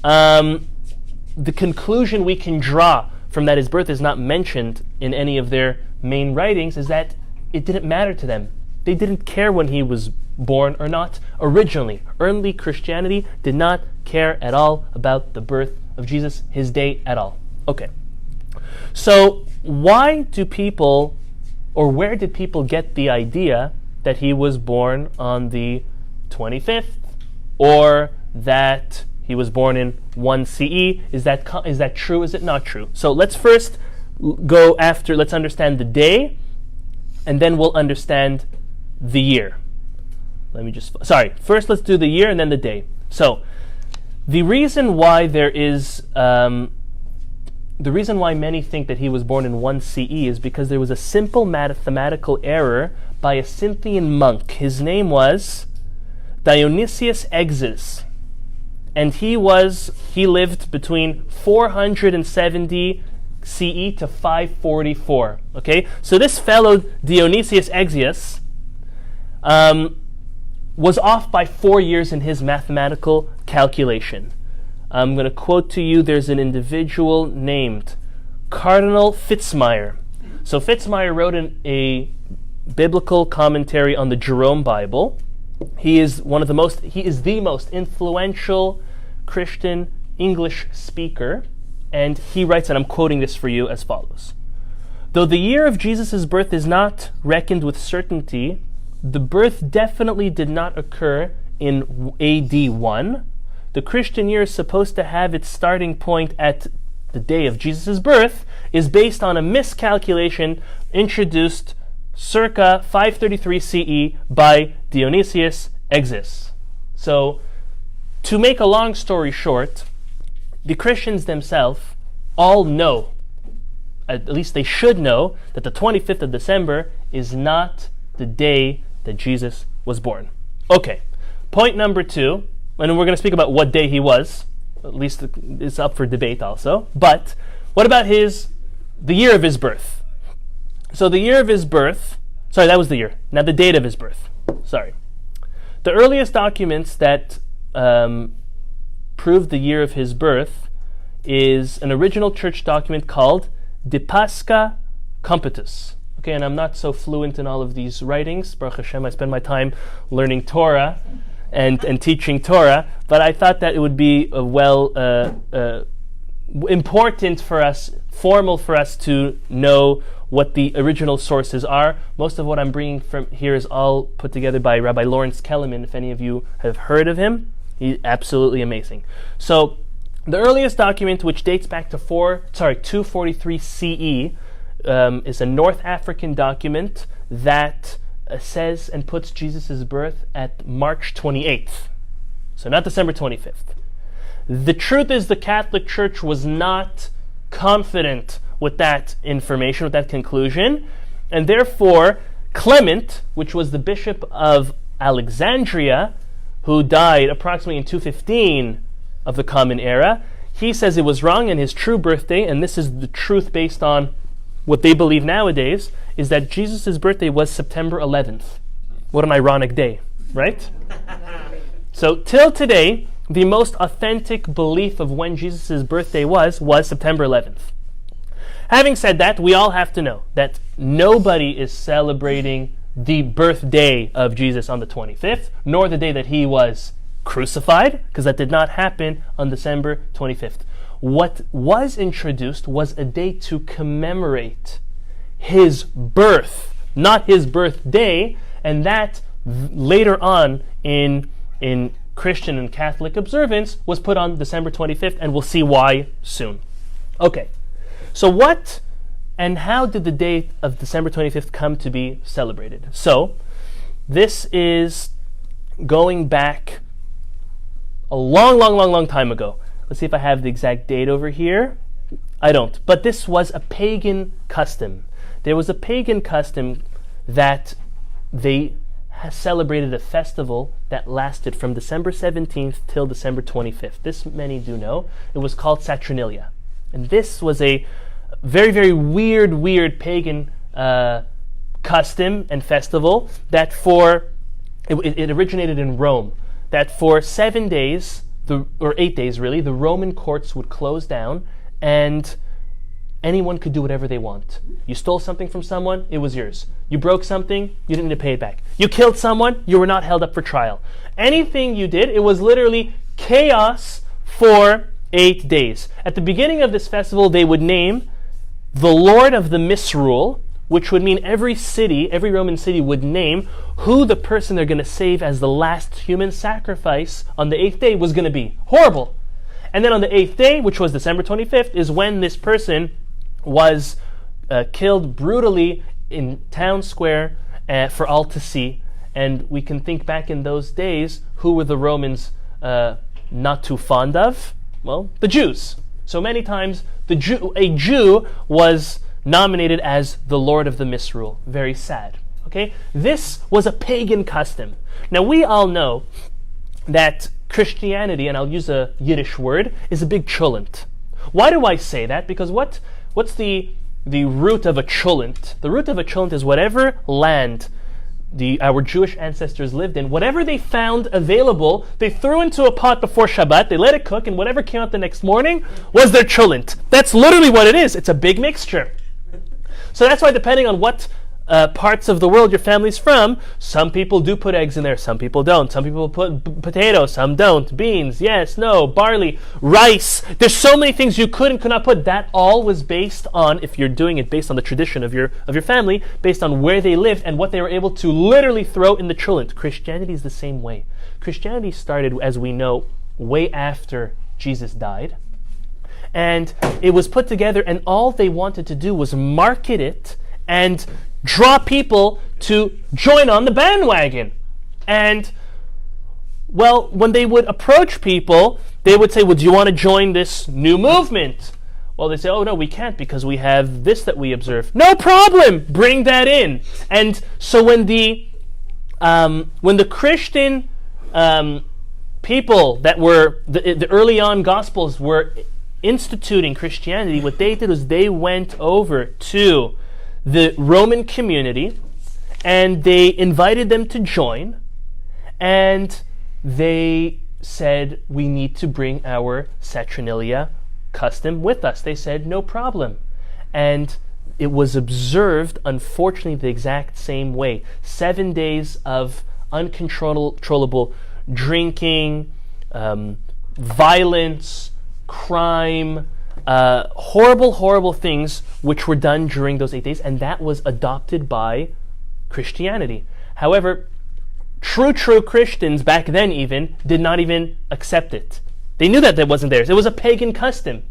The conclusion we can draw from that his birth is not mentioned in any of their main writings is that it didn't matter to them. They didn't care when he was born or not. Originally, early Christianity did not care at all about the birth of Jesus, his day at all. Okay. So why do people, or where did people get the idea that he was born on the 25th, or that he was born in 1 CE? Is that true? Is it not true? So let's first let's understand the day, and then we'll understand the year. First let's do the year and then the day. So the reason why many think that he was born in 1 CE is because there was a simple mathematical error by a Scythian monk. His name was Dionysius Exes, and he lived between 470 CE to 544. Okay, so this fellow Dionysius Exes was off by 4 years in his mathematical calculation. I'm going to quote to you, there's an individual named Cardinal Fitzmyer. So Fitzmyer wrote a biblical commentary on the Jerome Bible. He is the most influential Christian English speaker, and he writes, and I'm quoting this for you as follows. Though the year of Jesus' birth is not reckoned with certainty, the birth definitely did not occur in AD 1. The Christian year is supposed to have its starting point at the day of Jesus' birth, is based on a miscalculation introduced circa 533 CE by Dionysius Exes. So, to make a long story short, the Christians themselves all know, at least they should know, that the 25th of December is not the day that Jesus was born. Okay, point number 2, and we're going to speak about what day he was, at least it's up for debate also, but what about the year of his birth? So the year of his birth, that was the year, now the date of his birth, The earliest documents that prove the year of his birth is an original church document called De Pascha Competus. Okay, and I'm not so fluent in all of these writings. Baruch Hashem, I spend my time learning Torah and teaching Torah, but I thought that it would be important for us, formal for us to know what the original sources are. Most of what I'm bringing from here is all put together by Rabbi Lawrence Kellerman, if any of you have heard of him. He's absolutely amazing. So, the earliest document, which dates back to 243 CE, is a North African document that says and puts Jesus' birth at March 28th. So not December 25th. The truth is the Catholic Church was not confident with that information, with that conclusion, and therefore Clement, which was the bishop of Alexandria, who died approximately in 215 of the Common Era, he says it was wrong, and his true birthday, and this is the truth based on what they believe nowadays, is that Jesus' birthday was September 11th. What an ironic day, right? So till today, the most authentic belief of when Jesus' birthday was September 11th. Having said that, we all have to know that nobody is celebrating the birthday of Jesus on the 25th, nor the day that he was crucified, because that did not happen on December 25th. What was introduced was a day to commemorate his birth, not his birthday, and that later on in Christian and Catholic observance was put on December 25th, and we'll see why soon. Okay, so what and how did the date of December 25th come to be celebrated? So, this is going back a long time ago. Let's see if I have the exact date over here. I don't. But this was a pagan custom. There was a pagan custom that they celebrated a festival that lasted from December 17th till December 25th. This many do know. It was called Saturnalia. And this was a very weird pagan custom and festival that it originated in Rome. That for 7 days, or 8 days really, the Roman courts would close down, and anyone could do whatever they want. You stole something from someone, it was yours. You broke something, you didn't need to pay it back. You killed someone, you were not held up for trial. Anything you did, it was literally chaos for 8 days. At the beginning of this festival, they would name the Lord of the Misrule, which would mean every Roman city would name who the person they're going to save as the last human sacrifice on the 8th day was going to be. Horrible. And then on the 8th day, which was December 25th, is when this person was killed brutally in town square for all to see. And we can think back in those days, who were the Romans not too fond of? Well, the Jews. So many times a Jew was nominated as the Lord of the Misrule. Very sad. Okay? This was a pagan custom. Now we all know that Christianity, and I'll use a Yiddish word, is a big cholent. Why do I say that? Because what's the root of a cholent? The root of a cholent is whatever land our Jewish ancestors lived in, whatever they found available, they threw into a pot before Shabbat, they let it cook, and whatever came out the next morning was their cholent. That's literally what it is. It's a big mixture. So that's why, depending on what parts of the world your family's from, some people do put eggs in there, some people don't. Some people put potatoes, some don't. Beans, yes, no, barley, rice. There's so many things you could and could not put. That all was based on, if you're doing it based on the tradition of your family, based on where they lived and what they were able to literally throw in the cholent. Christianity is the same way. Christianity started, as we know, way after Jesus died. And it was put together, and all they wanted to do was market it and draw people to join on the bandwagon. And, well, when they would approach people, they would say, well, do you want to join this new movement? Well, they say, oh, no, we can't because we have this that we observe. No problem! Bring that in. And so when the Christian people that were, the early on Gospels were instituting Christianity, what they did was they went over to the Roman community and they invited them to join, and they said, we need to bring our Saturnalia custom with us. They said, no problem. And it was observed, unfortunately, the exact same way. 7 days of uncontrollable drinking, violence, crime, horrible things which were done during those 8 days, and that was adopted by Christianity. However, true Christians back then even did not even accept it. They knew that wasn't theirs. It was a pagan custom,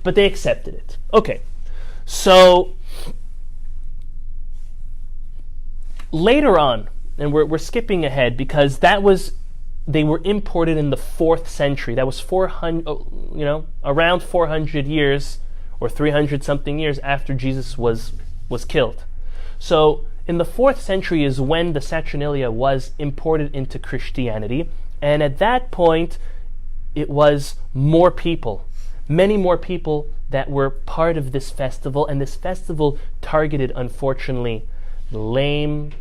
but they accepted it. Okay, so later on, and we're skipping ahead because they were imported in the 4th century. That was 400, around 400 years or 300 something years after Jesus was killed. So in the 4th century is when the Saturnalia was imported into Christianity, and at that point it was more people, many more people that were part of this festival, and this festival targeted, unfortunately, lame,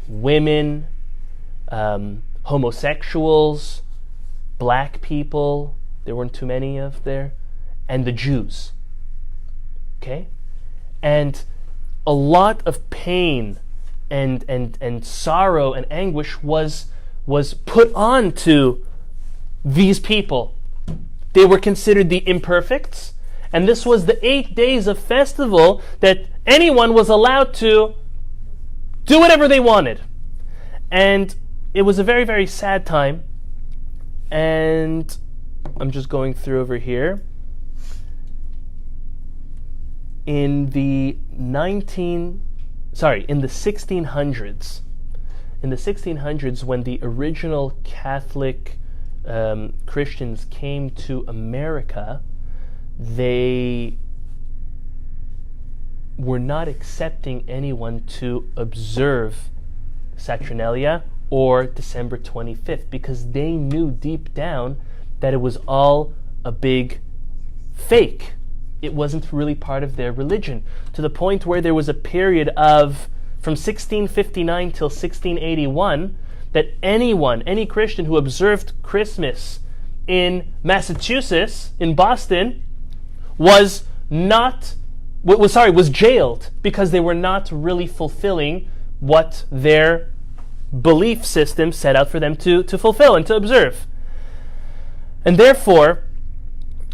women, homosexuals, black people, there weren't too many of there, and the Jews. Okay? And a lot of pain and sorrow and anguish was put on to these people. They were considered the imperfects, and this was the 8 days of festival that anyone was allowed to do whatever they wanted. And it was a very, very sad time, and I'm just going through over here. In the 1600s, when the original Catholic Christians came to America, they were not accepting anyone to observe Saturnalia or December 25th, because they knew deep down that it was all a big fake. It wasn't really part of their religion, to the point where there was a period of, from 1659 till 1681, that any Christian who observed Christmas in Massachusetts, in Boston, was not was jailed because they were not really fulfilling what their belief system set out for them to fulfill and to observe. And therefore,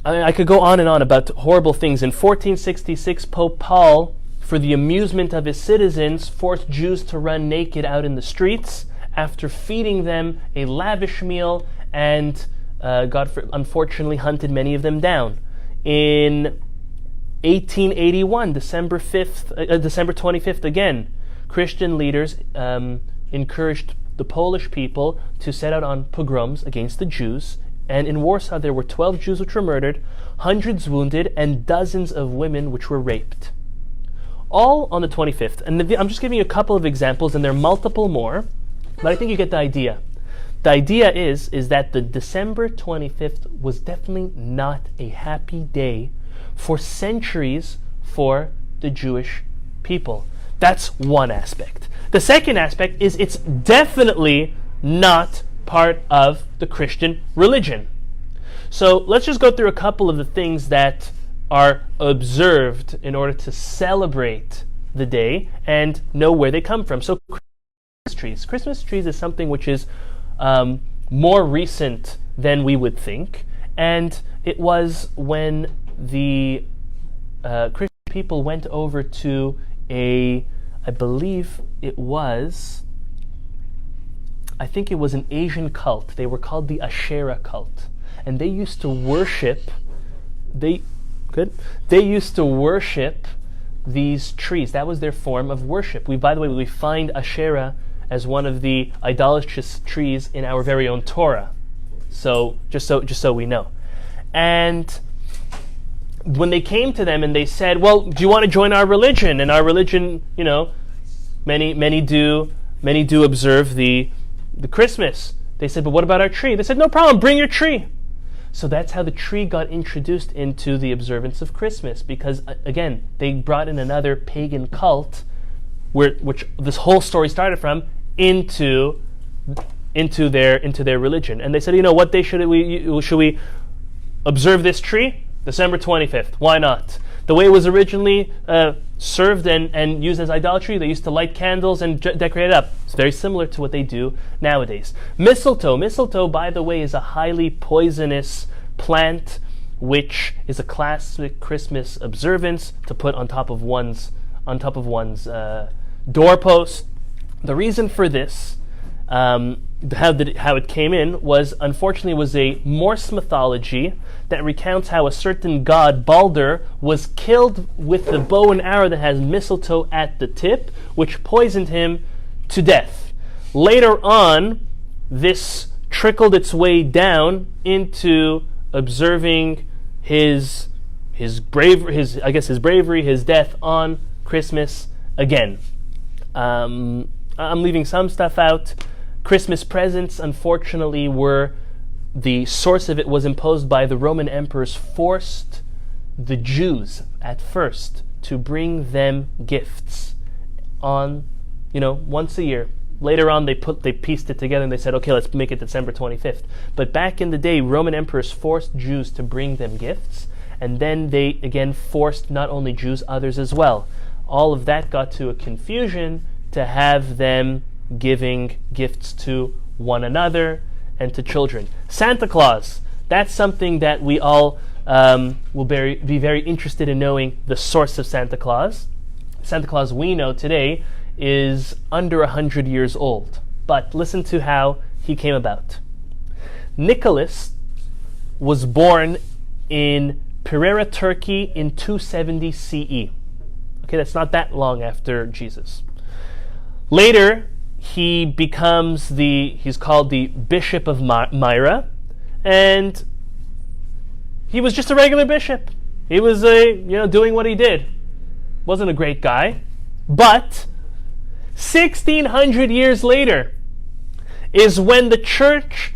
I could go on and on about horrible things. In 1466, Pope Paul, for the amusement of his citizens, forced Jews to run naked out in the streets after feeding them a lavish meal, and unfortunately hunted many of them down. In 1881, December 25th again, Christian leaders encouraged the Polish people to set out on pogroms against the Jews. And in Warsaw, there were 12 Jews which were murdered, hundreds wounded, and dozens of women which were raped. All on the 25th. And I'm just giving you a couple of examples, and there are multiple more, but I think you get the idea. The idea is that the December 25th was definitely not a happy day for centuries for the Jewish people. That's one aspect. The second aspect is it's definitely not part of the Christian religion. So let's just go through a couple of the things that are observed in order to celebrate the day and know where they come from. So Christmas trees. Christmas trees is something which is more recent than we would think, and it was when the Christian people went over to I think it was an Asian cult. They were called the Asherah cult, and they used to worship. They used to worship these trees. That was their form of worship. By the way, we find Asherah as one of the idolatrous trees in our very own Torah. So just so we know. And when they came to them and they said, "Well, do you want to join our religion?" And our religion, many do observe the Christmas. They said, "But what about our tree?" They said, "No problem, bring your tree." So that's how the tree got introduced into the observance of Christmas, because again, they brought in another pagan cult, which this whole story started from, into their religion. And they said, what day should we observe this tree? December 25th. Why not? The way it was originally served and used as idolatry, they used to light candles and decorate it up. It's very similar to what they do nowadays. Mistletoe. Mistletoe, by the way, is a highly poisonous plant, which is a classic Christmas observance to put on top of one's doorpost. The reason for this, how it came in, was unfortunately was a Norse mythology that recounts how a certain god, Balder, was killed with the bow and arrow that has mistletoe at the tip, which poisoned him to death. Later on, this trickled its way down into observing his bravery, his death on Christmas again. I'm leaving some stuff out. Christmas presents, unfortunately, the source of it was imposed by the Roman emperors, forced the Jews at first to bring them gifts on, once a year. Later on, they pieced it together and they said, okay, let's make it December 25th. But back in the day, Roman emperors forced Jews to bring them gifts, and then they again forced not only Jews, others as well. All of that got to a confusion to have them giving gifts to one another and to children. Santa Claus, that's something that we all will be very interested in knowing the source of Santa Claus. Santa Claus we know today is under 100 years old. But listen to how he came about. Nicholas was born in Pereira, Turkey in 270 CE. Okay, that's not that long after Jesus. Later, he's called the Bishop of Myra, and he was just a regular bishop. He was doing what he did. Wasn't a great guy, but 1600 years later is when the church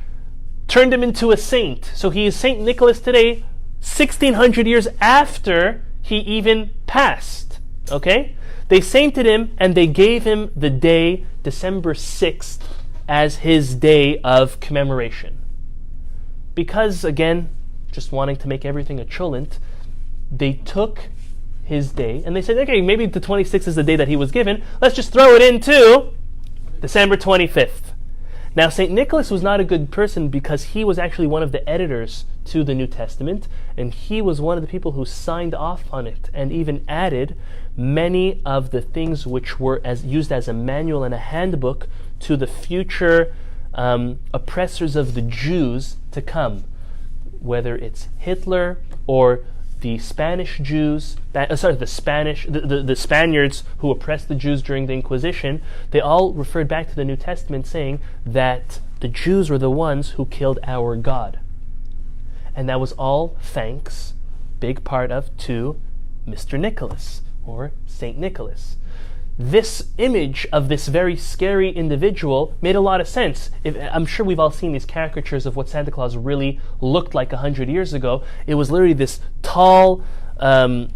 turned him into a saint. So he is Saint Nicholas today, 1600 years after he even passed. Okay? They sainted him and they gave him the day, December 6th, as his day of commemoration. Because, again, just wanting to make everything a cholent, they took his day, and they said, okay, maybe the 26th is the day that he was given. Let's just throw it into December 25th. Now, St. Nicholas was not a good person because he was actually one of the editors to the New Testament, and he was one of the people who signed off on it and even added many of the things which were used as a manual and a handbook to the future oppressors of the Jews to come, whether it's Hitler or the Spanish Jews, the Spaniards who oppressed the Jews during the Inquisition. They all referred back to the New Testament saying that the Jews were the ones who killed our God. And that was all thanks, big part of, to Mr. Nicholas, or Saint Nicholas. This image of this very scary individual made a lot of sense. I'm sure we've all seen these caricatures of what Santa Claus really looked like 100 years ago. It was literally this tall,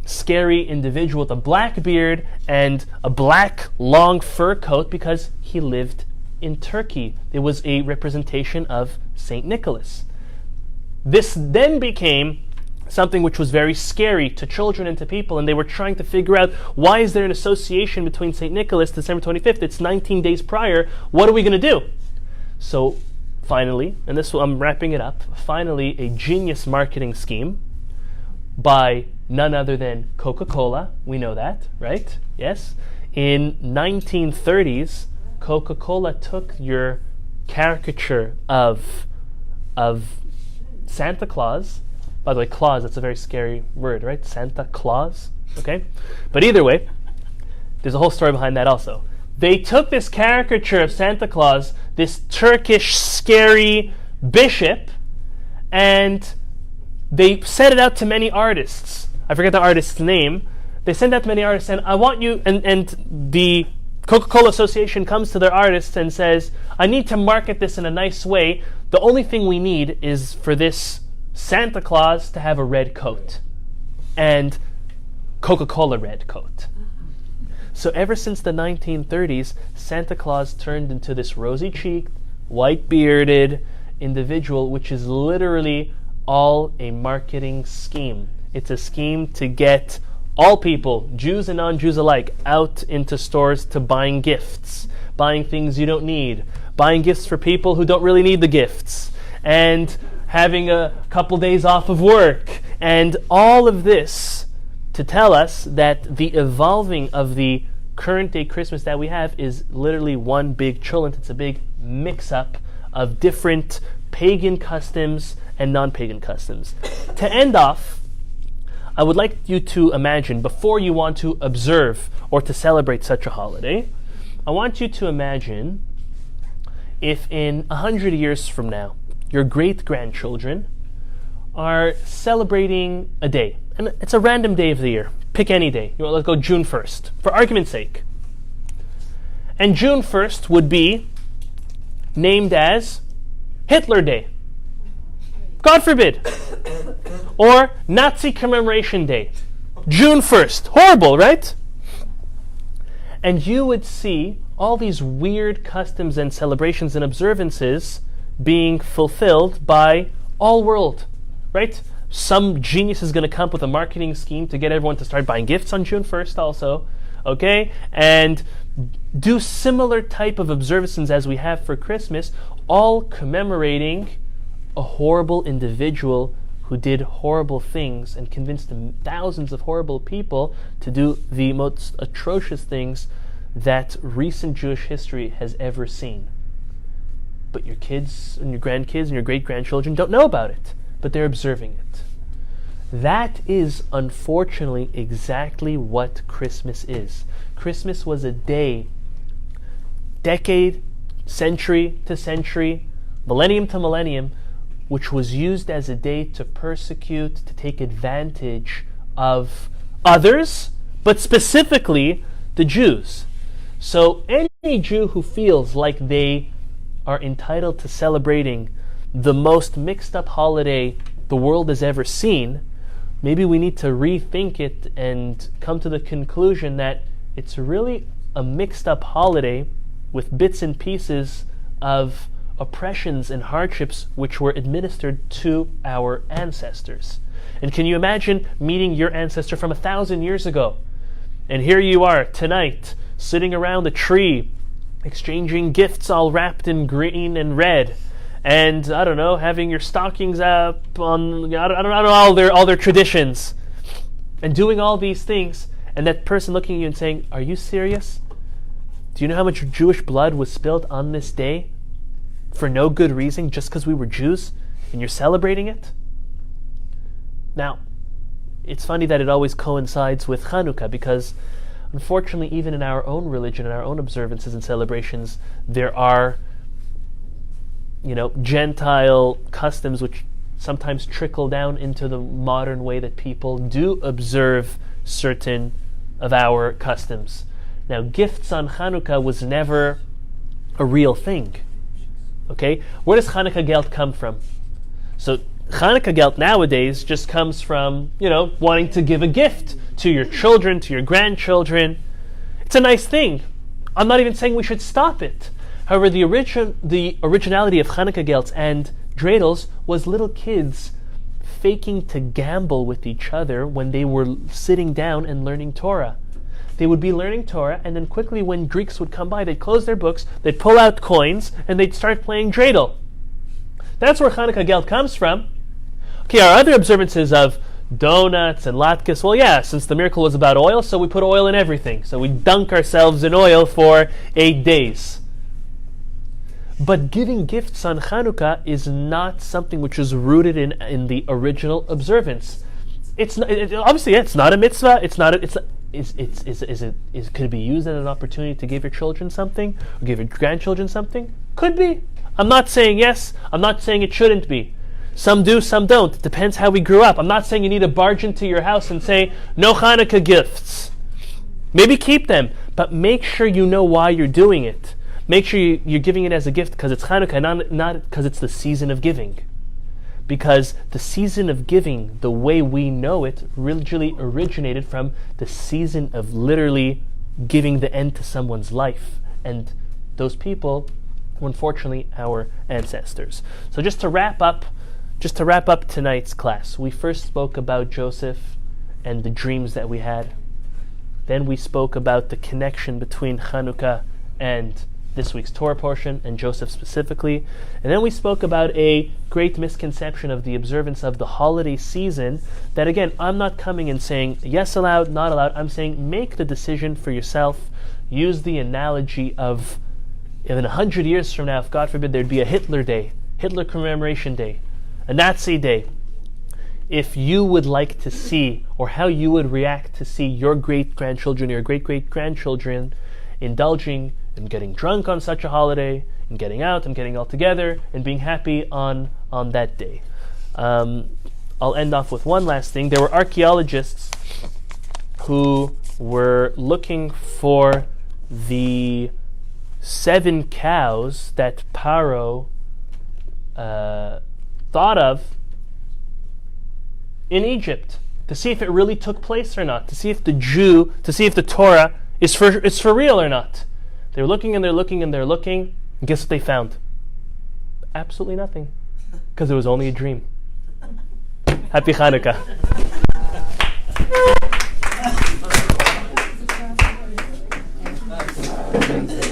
scary individual with a black beard and a black, long fur coat because he lived in Turkey. It was a representation of Saint Nicholas. This then became something which was very scary to children and to people, and they were trying to figure out, why is there an association between St. Nicholas, December 25th? It's 19 days prior. What are we going to do? So finally, and I'm wrapping it up, finally a genius marketing scheme by none other than Coca-Cola. We know that, right? Yes. In 1930s, Coca-Cola took your caricature of Santa Claus. By the way, Claus, that's a very scary word, right? Santa Claus, okay? But either way, there's a whole story behind that also. They took this caricature of Santa Claus, this Turkish scary bishop, and they sent it out to many artists. I forget the artist's name. They sent out to many artists, and I want you, and the Coca-Cola Association comes to their artists and says, I need to market this in a nice way. The only thing we need is for this Santa Claus to have a red coat and Coca-Cola red coat. So ever since the 1930s, Santa Claus turned into this rosy-cheeked, white-bearded individual, which is literally all a marketing scheme. It's a scheme to get all people, Jews and non-Jews alike, out into stores to buying gifts, buying things you don't need, buying gifts for people who don't really need the gifts, and having a couple days off of work, and all of this to tell us that the evolving of the current day Christmas that we have is literally one big cholent. It's a big mix-up of different pagan customs and non-pagan customs. To end off, I would like you to imagine, before you want to observe or to celebrate such a holiday, I want you to imagine if in 100 years from now, your great-grandchildren are celebrating a day. And it's a random day of the year. Pick any day. Let's go June 1st, for argument's sake. And June 1st would be named as Hitler Day. God forbid. Or Nazi Commemoration Day. June 1st. Horrible, right? And you would see all these weird customs and celebrations and observances being fulfilled by all world, right? Some genius is going to come up with a marketing scheme to get everyone to start buying gifts on June 1st also, okay? And do similar type of observances as we have for Christmas, all commemorating a horrible individual who did horrible things and convinced thousands of horrible people to do the most atrocious things that recent Jewish history has ever seen. But your kids and your grandkids and your great-grandchildren don't know about it, but they're observing it. That is, unfortunately, exactly what Christmas is. Christmas was a day, decade, century to century, millennium to millennium, which was used as a day to persecute, to take advantage of others, but specifically the Jews. So any Jew who feels like they are entitled to celebrating the most mixed up holiday the world has ever seen, maybe we need to rethink it and come to the conclusion that it's really a mixed up holiday with bits and pieces of oppressions and hardships which were administered to our ancestors. And can you imagine meeting your ancestor from 1,000 years ago? And here you are tonight, sitting around the tree, exchanging gifts all wrapped in green and red. And, I don't know, having your stockings up on, I don't know, all their traditions. And doing all these things. And that person looking at you and saying, are you serious? Do you know how much Jewish blood was spilled on this day? For no good reason, just because we were Jews? And you're celebrating it? Now, it's funny that it always coincides with Chanukah, because unfortunately, even in our own religion and our own observances and celebrations, there are, Gentile customs which sometimes trickle down into the modern way that people do observe certain of our customs. Now, gifts on Chanukah was never a real thing. Okay? Where does Chanukah geld come from? So, Chanukah geld nowadays just comes from, wanting to give a gift to your children, to your grandchildren. It's a nice thing. I'm not even saying we should stop it. However, the originality of Chanukah gelds and dreidels was little kids faking to gamble with each other when they were sitting down and learning Torah. They would be learning Torah, and then quickly when Greeks would come by, they'd close their books, they'd pull out coins, and they'd start playing dreidel. That's where Chanukah geld comes from. Okay, our other observances of donuts and latkes, well, yeah, since the miracle was about oil, so we put oil in everything. So we dunk ourselves in oil for 8 days. But giving gifts on Chanukah is not something which is rooted in the original observance. It's not, obviously, it's not a mitzvah. Could it be used as an opportunity to give your children something or give your grandchildren something? Could be. I'm not saying yes. I'm not saying it shouldn't be. Some do, some don't. It depends how we grew up. I'm not saying you need to barge into your house and say, no Chanukah gifts. Maybe keep them, but make sure you know why you're doing it. Make sure you're giving it as a gift because it's Chanukah, not because it's the season of giving. Because the season of giving, the way we know it, really originated from the season of literally giving the end to someone's life. And those people were unfortunately our ancestors. So just to wrap up tonight's class, we first spoke about Joseph and the dreams that we had. Then we spoke about the connection between Chanukah and this week's Torah portion, and Joseph specifically. And then we spoke about a great misconception of the observance of the holiday season, that again, I'm not coming and saying, yes allowed, not allowed. I'm saying, make the decision for yourself. Use the analogy of, in 100 years from now, if God forbid there'd be a Hitler Day, Hitler Commemoration Day, a Nazi Day, if you would like to see, or how you would react to see your great-grandchildren or your great-great-grandchildren indulging in getting drunk on such a holiday, and getting out and getting all together and being happy on that day. I'll end off with one last thing. There were archaeologists who were looking for the 7 cows that Paro thought of in Egypt, to see if it really took place or not, to see if the Torah is for real or not. They're looking and they're looking and they're looking, and guess what they found? Absolutely nothing, because it was only a dream. Happy Chanukah. Thank you.